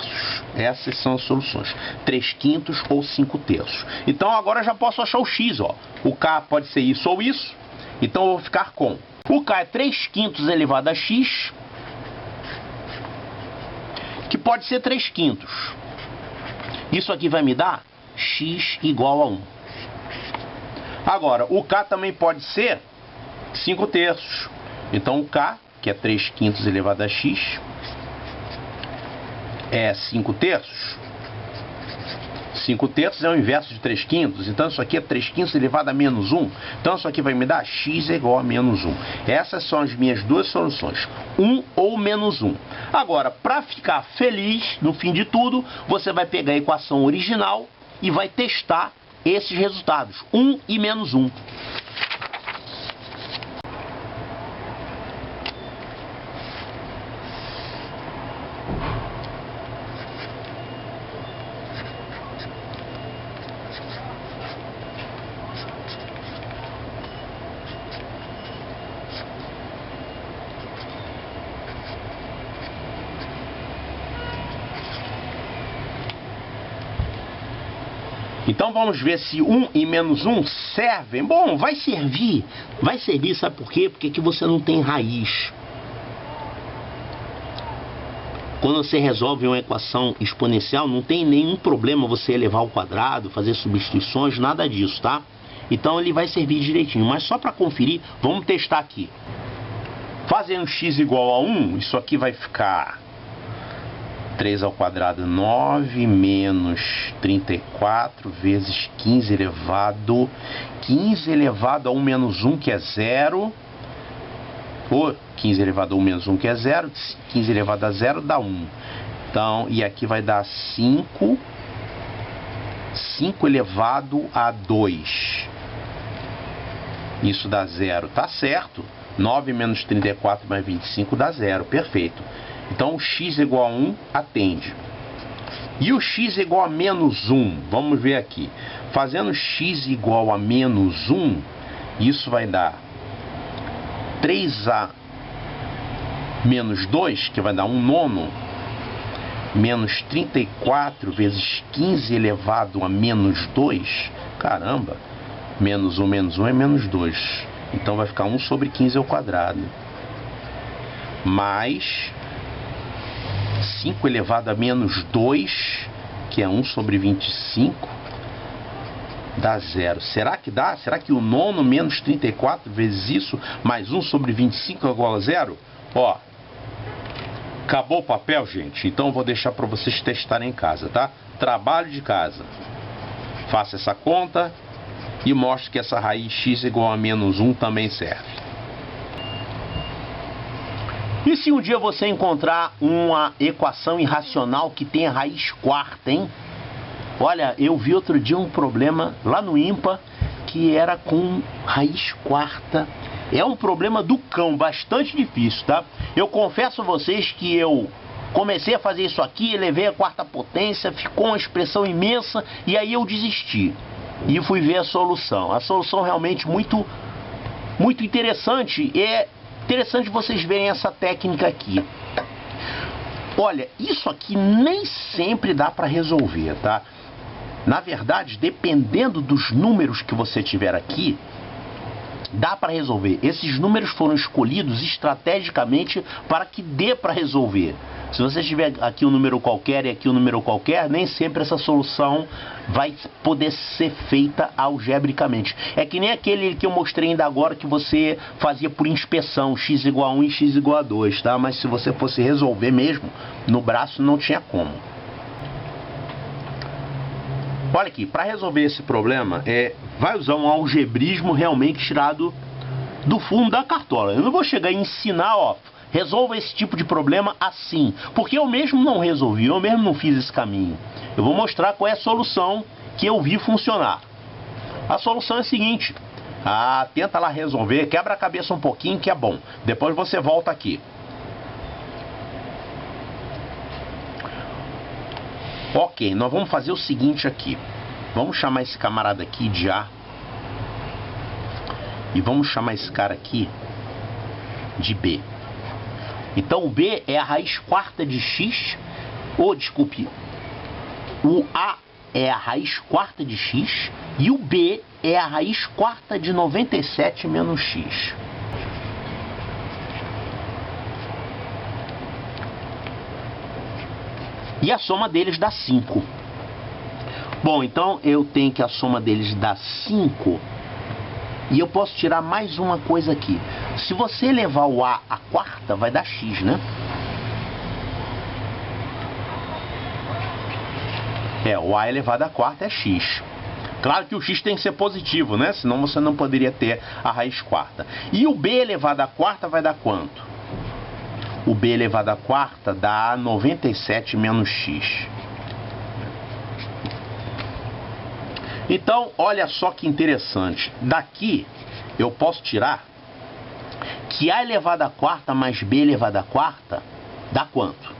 Essas são as soluções. 3/5 ou 5/3. Então agora eu já posso achar o x. Ó. O k pode ser isso ou isso. Então eu vou ficar com... O k é 3/5 elevado a x. Que pode ser 3/5. Isso aqui vai me dar x igual a 1. Agora, o k também pode ser 5/3. Então o k, que é 3/5 elevado a x, é 5/3. 5/3 é o inverso de 3/5. Então isso aqui é 3/5 elevado a menos 1. Então isso aqui vai me dar x igual a menos 1. Essas são as minhas duas soluções. 1 ou menos 1. Agora, para ficar feliz, no fim de tudo, você vai pegar a equação original e vai testar esses resultados. 1 e menos 1. Então vamos ver se 1 e menos 1 servem. Bom, vai servir, sabe por quê? Porque aqui você não tem raiz. Quando você resolve uma equação exponencial, não tem nenhum problema você elevar ao quadrado, fazer substituições, nada disso, tá? Então ele vai servir direitinho, mas só para conferir, vamos testar aqui. Fazendo x igual a 1, isso aqui vai ficar 3 ao quadrado 9 menos 34 vezes 15 elevado a 1 menos 1 que é 0. Ou 15 elevado a 1 menos 1 que é 0. 15 elevado a 0 dá 1. Então, e aqui vai dar 5. 5 elevado a 2. Isso dá 0. Tá certo. 9 menos 34 mais 25 dá 0. Perfeito. Então o x igual a 1 atende. E o x igual a menos 1, vamos ver aqui. Fazendo x igual a menos 1, isso vai dar 3a menos 2, que vai dar 1 nono, menos 34 vezes 15 elevado a menos 2. Caramba, menos 1 é menos 2. Então vai ficar 1 sobre 15 ao quadrado. Mais 5 elevado a menos 2, que é 1 sobre 25, dá 0. Será que dá? Será que o nono menos 34 vezes isso, mais 1 sobre 25 é igual a 0? Ó, acabou o papel, gente. Então eu vou deixar para vocês testarem em casa, tá? Trabalho de casa. Faça essa conta e mostre que essa raiz x igual a menos 1 também serve. E se um dia você encontrar uma equação irracional que tenha raiz quarta, hein? Olha, eu vi outro dia um problema lá no IMPA que era com raiz quarta. É um problema do cão, bastante difícil, tá? Eu confesso a vocês que eu comecei a fazer isso aqui, elevei a quarta potência, ficou uma expressão imensa e aí eu desisti. E fui ver a solução. A solução realmente muito interessante. É interessante vocês verem essa técnica aqui. Olha, isso aqui nem sempre dá para resolver, tá? Na verdade, dependendo dos números que você tiver aqui, dá para resolver. Esses números foram escolhidos estrategicamente para que dê para resolver. Se você tiver aqui um número qualquer e aqui um número qualquer, nem sempre essa solução vai poder ser feita algebricamente. É que nem aquele que eu mostrei ainda agora que você fazia por inspeção, x igual a 1 e x igual a 2, tá? Mas se você fosse resolver mesmo, no braço não tinha como. Olha aqui, para resolver esse problema, vai usar um algebrismo realmente tirado do fundo da cartola. Eu não vou chegar e ensinar, ó, resolva esse tipo de problema assim. Porque eu mesmo não resolvi, eu mesmo não fiz esse caminho. Eu vou mostrar qual é a solução que eu vi funcionar. A solução é a seguinte. Tenta lá resolver, quebra a cabeça um pouquinho que é bom. Depois você volta aqui. Ok, nós vamos fazer o seguinte aqui. Vamos chamar esse camarada aqui de A. E vamos chamar esse cara aqui de B. Então o B é a raiz quarta de x. Desculpe. O A é a raiz quarta de x. E o B é a raiz quarta de 97 menos x. E a soma deles dá 5. Bom, então eu tenho que a soma deles dá 5. E eu posso tirar mais uma coisa aqui. Se você elevar o A à quarta, vai dar x, né? O A elevado à quarta é x. Claro que o x tem que ser positivo, né? Senão você não poderia ter a raiz quarta. E o B elevado à quarta vai dar quanto? O B elevado à quarta dá 97 menos x. Então, olha só que interessante. Daqui, eu posso tirar que A elevado à quarta mais B elevado à quarta dá quanto?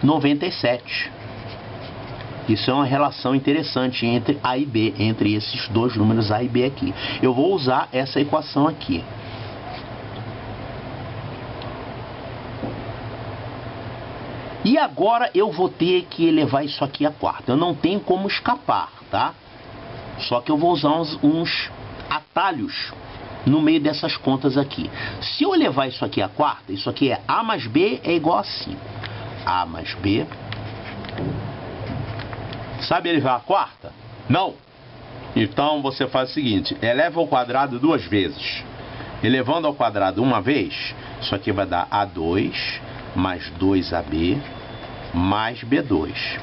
97. Isso é uma relação interessante entre A e B, entre esses dois números A e B aqui. Eu vou usar essa equação aqui. E agora eu vou ter que elevar isso aqui à quarta. Eu não tenho como escapar, tá? Só que eu vou usar uns atalhos no meio dessas contas aqui. Se eu elevar isso aqui à quarta, isso aqui é A mais B é igual a 5. A mais B. Sabe elevar à quarta? Não. Então você faz o seguinte, eleva ao quadrado duas vezes. Elevando ao quadrado uma vez, isso aqui vai dar A2 mais 2AB mais B2.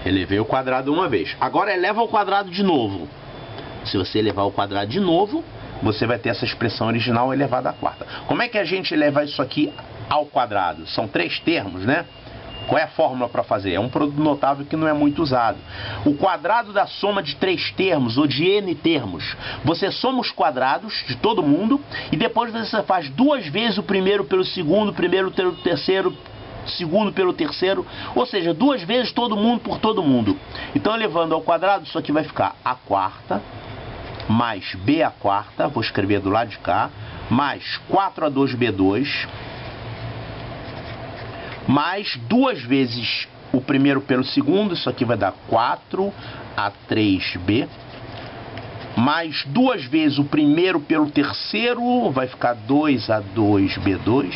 Elevei o quadrado uma vez. Agora eleva ao quadrado de novo. Se você elevar ao quadrado de novo, você vai ter essa expressão original elevada à quarta. Como é que a gente eleva isso aqui ao quadrado? São 3 termos, né? Qual é a fórmula para fazer? É um produto notável que não é muito usado. O quadrado da soma de 3 termos, ou de n termos. Você soma os quadrados de todo mundo e depois você faz 2 vezes o primeiro pelo segundo, o primeiro pelo terceiro, segundo pelo terceiro, ou seja, 2 vezes todo mundo por todo mundo. Então, elevando ao quadrado, isso aqui vai ficar a quarta mais b a quarta, vou escrever do lado de cá, mais 4a2b2, mais 2 vezes o primeiro pelo segundo, isso aqui vai dar 4a3b, mais 2 vezes o primeiro pelo terceiro, vai ficar 2a2b2,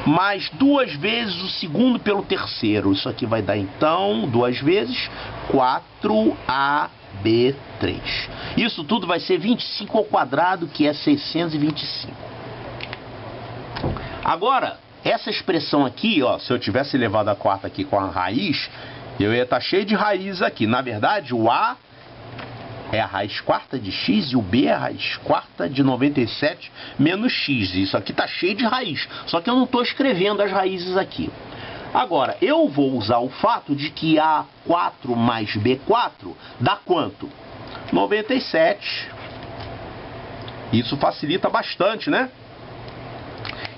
mais 2 vezes o segundo pelo terceiro, isso aqui vai dar então 2 vezes 4a B3. Isso tudo vai ser 25 ao quadrado, que é 625. Agora, essa expressão aqui, ó, se eu tivesse elevado a quarta aqui com a raiz, eu ia estar cheio de raiz aqui. Na verdade, o A é a raiz quarta de x e o B é a raiz quarta de 97 menos x. Isso aqui está cheio de raiz, só que eu não estou escrevendo as raízes aqui. Agora, eu vou usar o fato de que A4 mais B4 dá quanto? 97. Isso facilita bastante, né?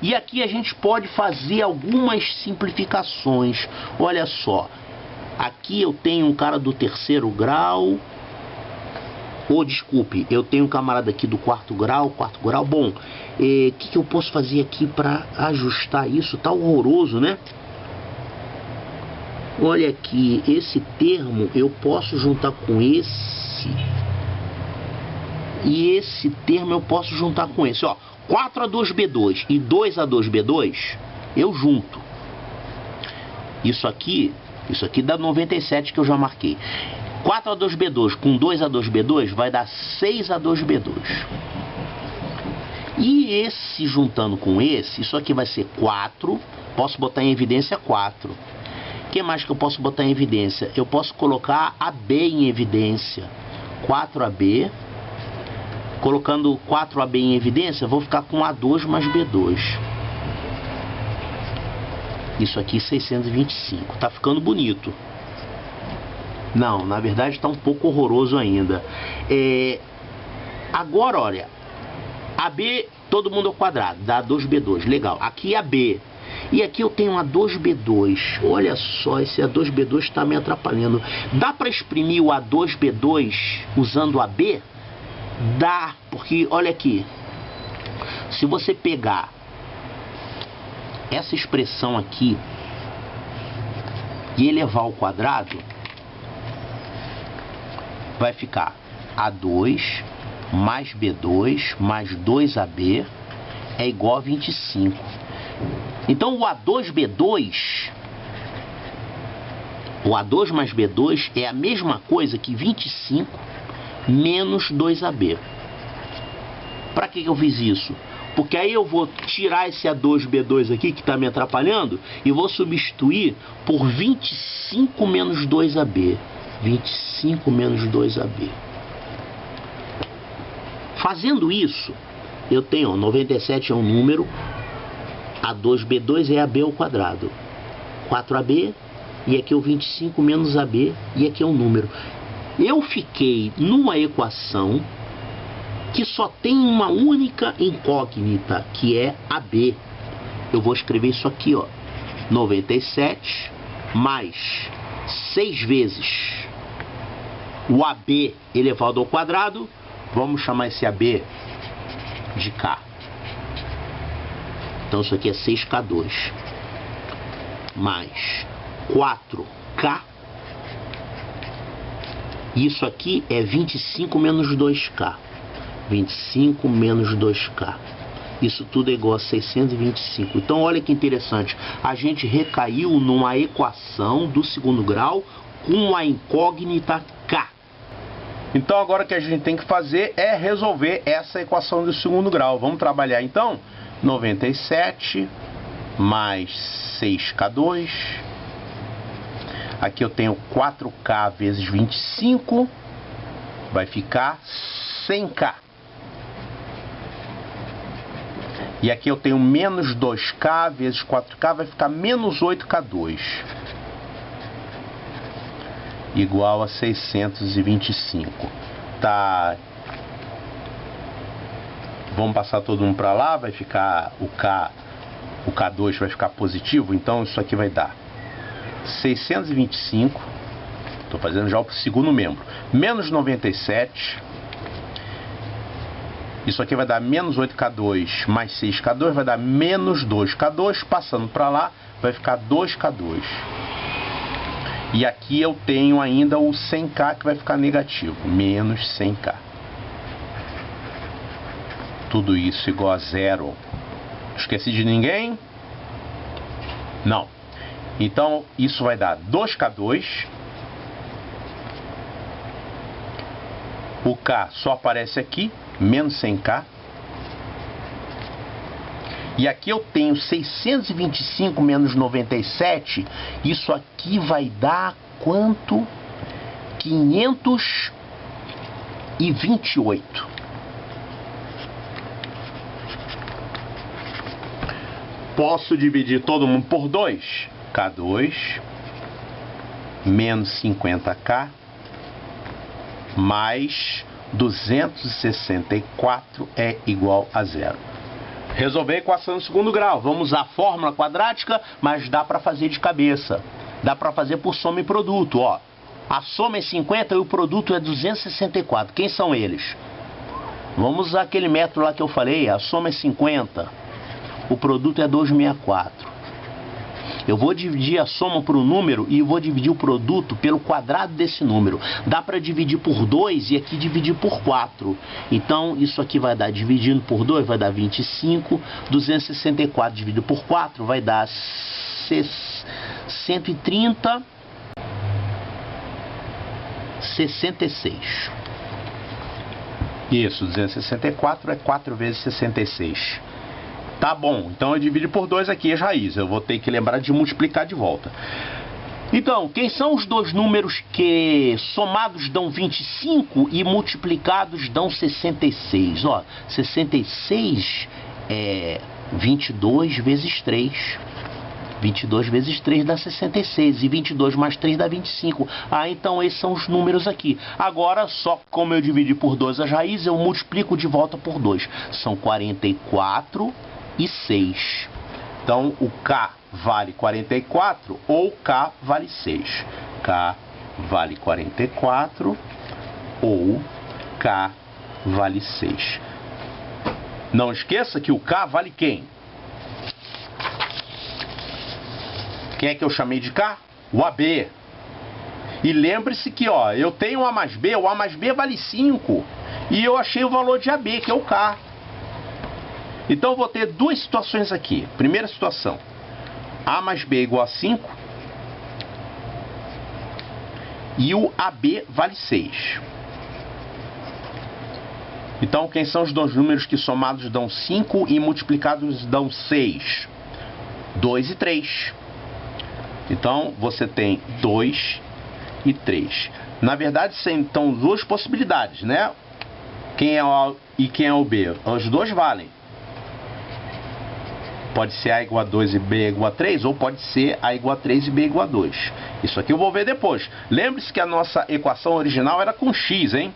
E aqui a gente pode fazer algumas simplificações. Olha só. Aqui eu tenho um cara do terceiro grau. Desculpe, eu tenho um camarada aqui do quarto grau. Bom, o que eu posso fazer aqui para ajustar isso? Tá horroroso, né? Olha aqui, esse termo eu posso juntar com esse. E esse termo eu posso juntar com esse, ó. 4a2b2 e 2a2b2, eu junto. Isso aqui dá 97 que eu já marquei. 4a2b2 com 2a2b2 vai dar 6a2b2. E esse juntando com esse, isso aqui vai ser 4. Posso botar em evidência 4. O que mais que eu posso botar em evidência? Eu posso colocar a B em evidência. 4AB Colocando 4AB em evidência, vou ficar com A2 mais B2. Isso aqui 625. Tá ficando bonito. Não, na verdade está um pouco horroroso ainda. Agora, olha, AB, todo mundo ao quadrado, dá 2B2, legal. Aqui é AB, e aqui eu tenho A2B2. Olha só, esse A2B2 está me atrapalhando. Dá para exprimir o A2B2 usando AB? Dá, porque olha aqui. Se você pegar essa expressão aqui e elevar ao quadrado, vai ficar A2 mais B2 mais 2AB é igual a 25. Então o A2B2, o A2 mais B2 é a mesma coisa que 25 menos 2AB. Para que eu fiz isso? Porque aí eu vou tirar esse A2B2 aqui que está me atrapalhando e vou substituir por 25 menos 2AB. 25 menos 2AB. Fazendo isso, eu tenho 97 é um número, A2B2 é AB ao quadrado, 4AB, e aqui é o 25 menos AB, e aqui é um número. Eu fiquei numa equação que só tem uma única incógnita, que é AB. Eu vou escrever isso aqui, ó, 97 mais 6 vezes o AB elevado ao quadrado, vamos chamar esse AB de K. Então isso aqui é 6K2 mais 4K. Isso aqui é 25 menos 2K. 25 menos 2K. Isso tudo é igual a 625. Então olha que interessante. A gente recaiu numa equação do segundo grau com a incógnita K. Então agora o que a gente tem que fazer é resolver essa equação do segundo grau. Vamos trabalhar então? 97 mais 6K2. Aqui eu tenho 4K vezes 25. Vai ficar 100K. E aqui eu tenho menos 2K vezes 4K, vai ficar menos 8K2. Igual a 625. Tá. Vamos passar todo mundo para lá, vai ficar o K2 vai ficar positivo, então isso aqui vai dar 625. Estou fazendo já o segundo membro. Menos 97. Isso aqui vai dar menos 8K2 mais 6K2, vai dar menos 2K2. Passando para lá, vai ficar 2K2. E aqui eu tenho ainda o 100K que vai ficar negativo. Menos 100K. Tudo isso igual a zero. Esqueci de ninguém? Não. Então isso vai dar 2K2. O K só aparece aqui. Menos 100K. E aqui eu tenho 625 menos 97. Isso aqui vai dar quanto? 528. Posso dividir todo mundo por 2. K2 menos 50K mais 264 é igual a zero. Resolver a equação do segundo grau. Vamos usar a fórmula quadrática, mas dá para fazer de cabeça. Dá para fazer por soma e produto. Ó. A soma é 50 e o produto é 264. Quem são eles? Vamos usar aquele método lá que eu falei. A soma é 50. O produto é 264. Eu vou dividir a soma por um número e vou dividir o produto pelo quadrado desse número. Dá para dividir por 2 e aqui dividir por 4. Então, isso aqui vai dar, dividindo por 2, vai dar 25. 264 dividido por 4 vai dar 130. 66. Isso, 264 é 4 vezes 66. Tá bom, então eu divido por 2 aqui as raízes. Eu vou ter que lembrar de multiplicar de volta. Então, quem são os dois números que somados dão 25 e multiplicados dão 66? Ó, 66 é 22 vezes 3. 22 vezes 3 dá 66. E 22 mais 3 dá 25. Ah, então esses são os números aqui. Agora, só como eu dividi por 2 as raízes, eu multiplico de volta por 2. São 44 e 6. Então, o K vale 44 ou K vale 6. K vale 44 ou K vale 6. Não esqueça que o K vale quem? Quem é que eu chamei de K? O AB. E lembre-se que, ó, eu tenho A mais B, o A mais B vale 5. E eu achei o valor de AB, que é o K. Então eu vou ter duas situações aqui. Primeira situação, A mais B igual a 5. E o AB vale 6. Então quem são os dois números que somados dão 5 e multiplicados dão 6? 2 e 3. Então você tem 2 e 3. Na verdade, são duas possibilidades, né? Quem é o A e quem é o B? Os dois valem. Pode ser A igual a 2 e B igual a 3, ou pode ser A igual a 3 e B igual a 2. Isso aqui eu vou ver depois. Lembre-se que a nossa equação original era com x, hein?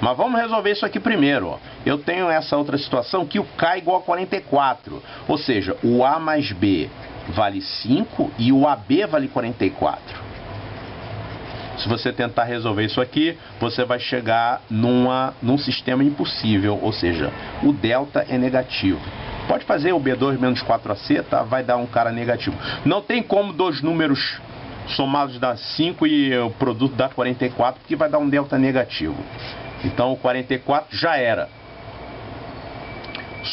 Mas vamos resolver isso aqui primeiro. Ó. Eu tenho essa outra situação que o K é igual a 44. Ou seja, o A mais B vale 5 e o AB vale 44. Se você tentar resolver isso aqui, você vai chegar num sistema impossível. Ou seja, o delta é negativo. Pode fazer o B2 menos 4AC, tá? Vai dar um cara negativo. Não tem como dois números somados dar 5 e o produto dar 44, porque vai dar um delta negativo. Então o 44 já era.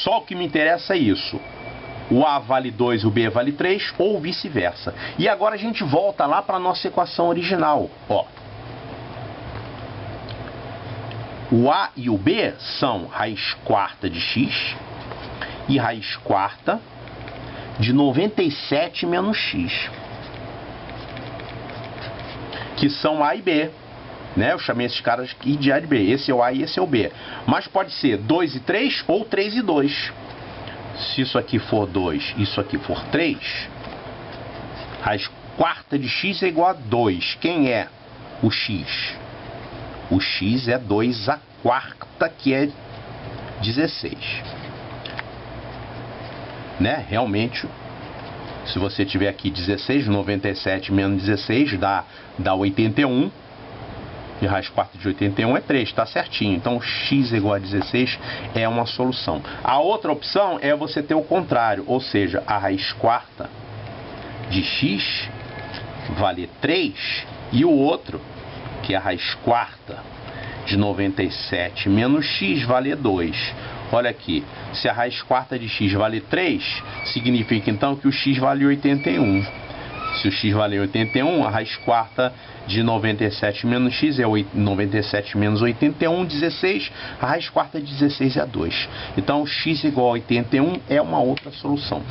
Só o que me interessa é isso. O A vale 2 e o B vale 3, ou vice-versa. E agora a gente volta lá para a nossa equação original. Ó. O A e o B são raiz quarta de x e raiz quarta de 97 menos x. Que são A e B. Né? Eu chamei esses caras aqui de A e B. Esse é o A e esse é o B. Mas pode ser 2 e 3 ou 3 e 2. Se isso aqui for 2 e isso aqui for 3, raiz quarta de x é igual a 2. Quem é o x? O x é 2 a quarta, que é 16. Né? Realmente, se você tiver aqui 16, 97 menos 16 dá 81. E raiz quarta de 81 é 3, está certinho. Então x igual a 16 é uma solução. A outra opção é você ter o contrário, ou seja, a raiz quarta de x vale 3 e o outro, que é a raiz quarta de 97 menos x, vale 2. Olha aqui, se a raiz quarta de x vale 3, significa então que o x vale 81. Se o x vale 81, a raiz quarta de 97 menos x é 97 menos 81, 16. A raiz quarta de 16 é 2. Então, x igual a 81 é uma outra solução.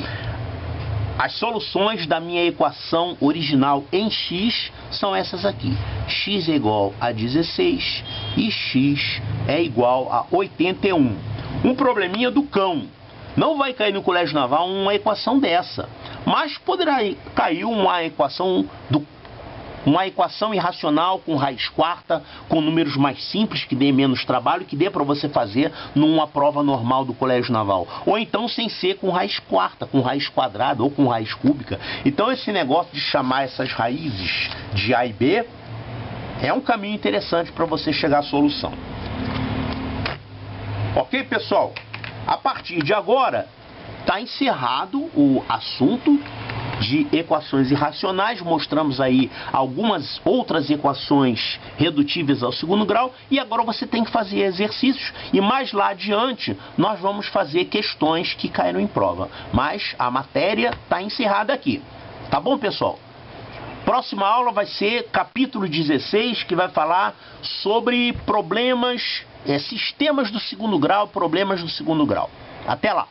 As soluções da minha equação original em x são essas aqui. X é igual a 16 e x é igual a 81. Um probleminha do cão. Não vai cair no Colégio Naval uma equação dessa. Mas poderá cair uma equação irracional com raiz quarta, com números mais simples, que dê menos trabalho, que dê para você fazer numa prova normal do Colégio Naval. Ou então sem ser com raiz quarta, com raiz quadrada ou com raiz cúbica. Então esse negócio de chamar essas raízes de A e B é um caminho interessante para você chegar à solução. Ok, pessoal? A partir de agora, está encerrado o assunto de equações irracionais. Mostramos aí algumas outras equações redutíveis ao segundo grau. E agora você tem que fazer exercícios. E mais lá adiante, nós vamos fazer questões que caíram em prova. Mas a matéria está encerrada aqui. Tá bom, pessoal? Próxima aula vai ser capítulo 16, que vai falar sobre problemas, sistemas do segundo grau, problemas do segundo grau. Até lá!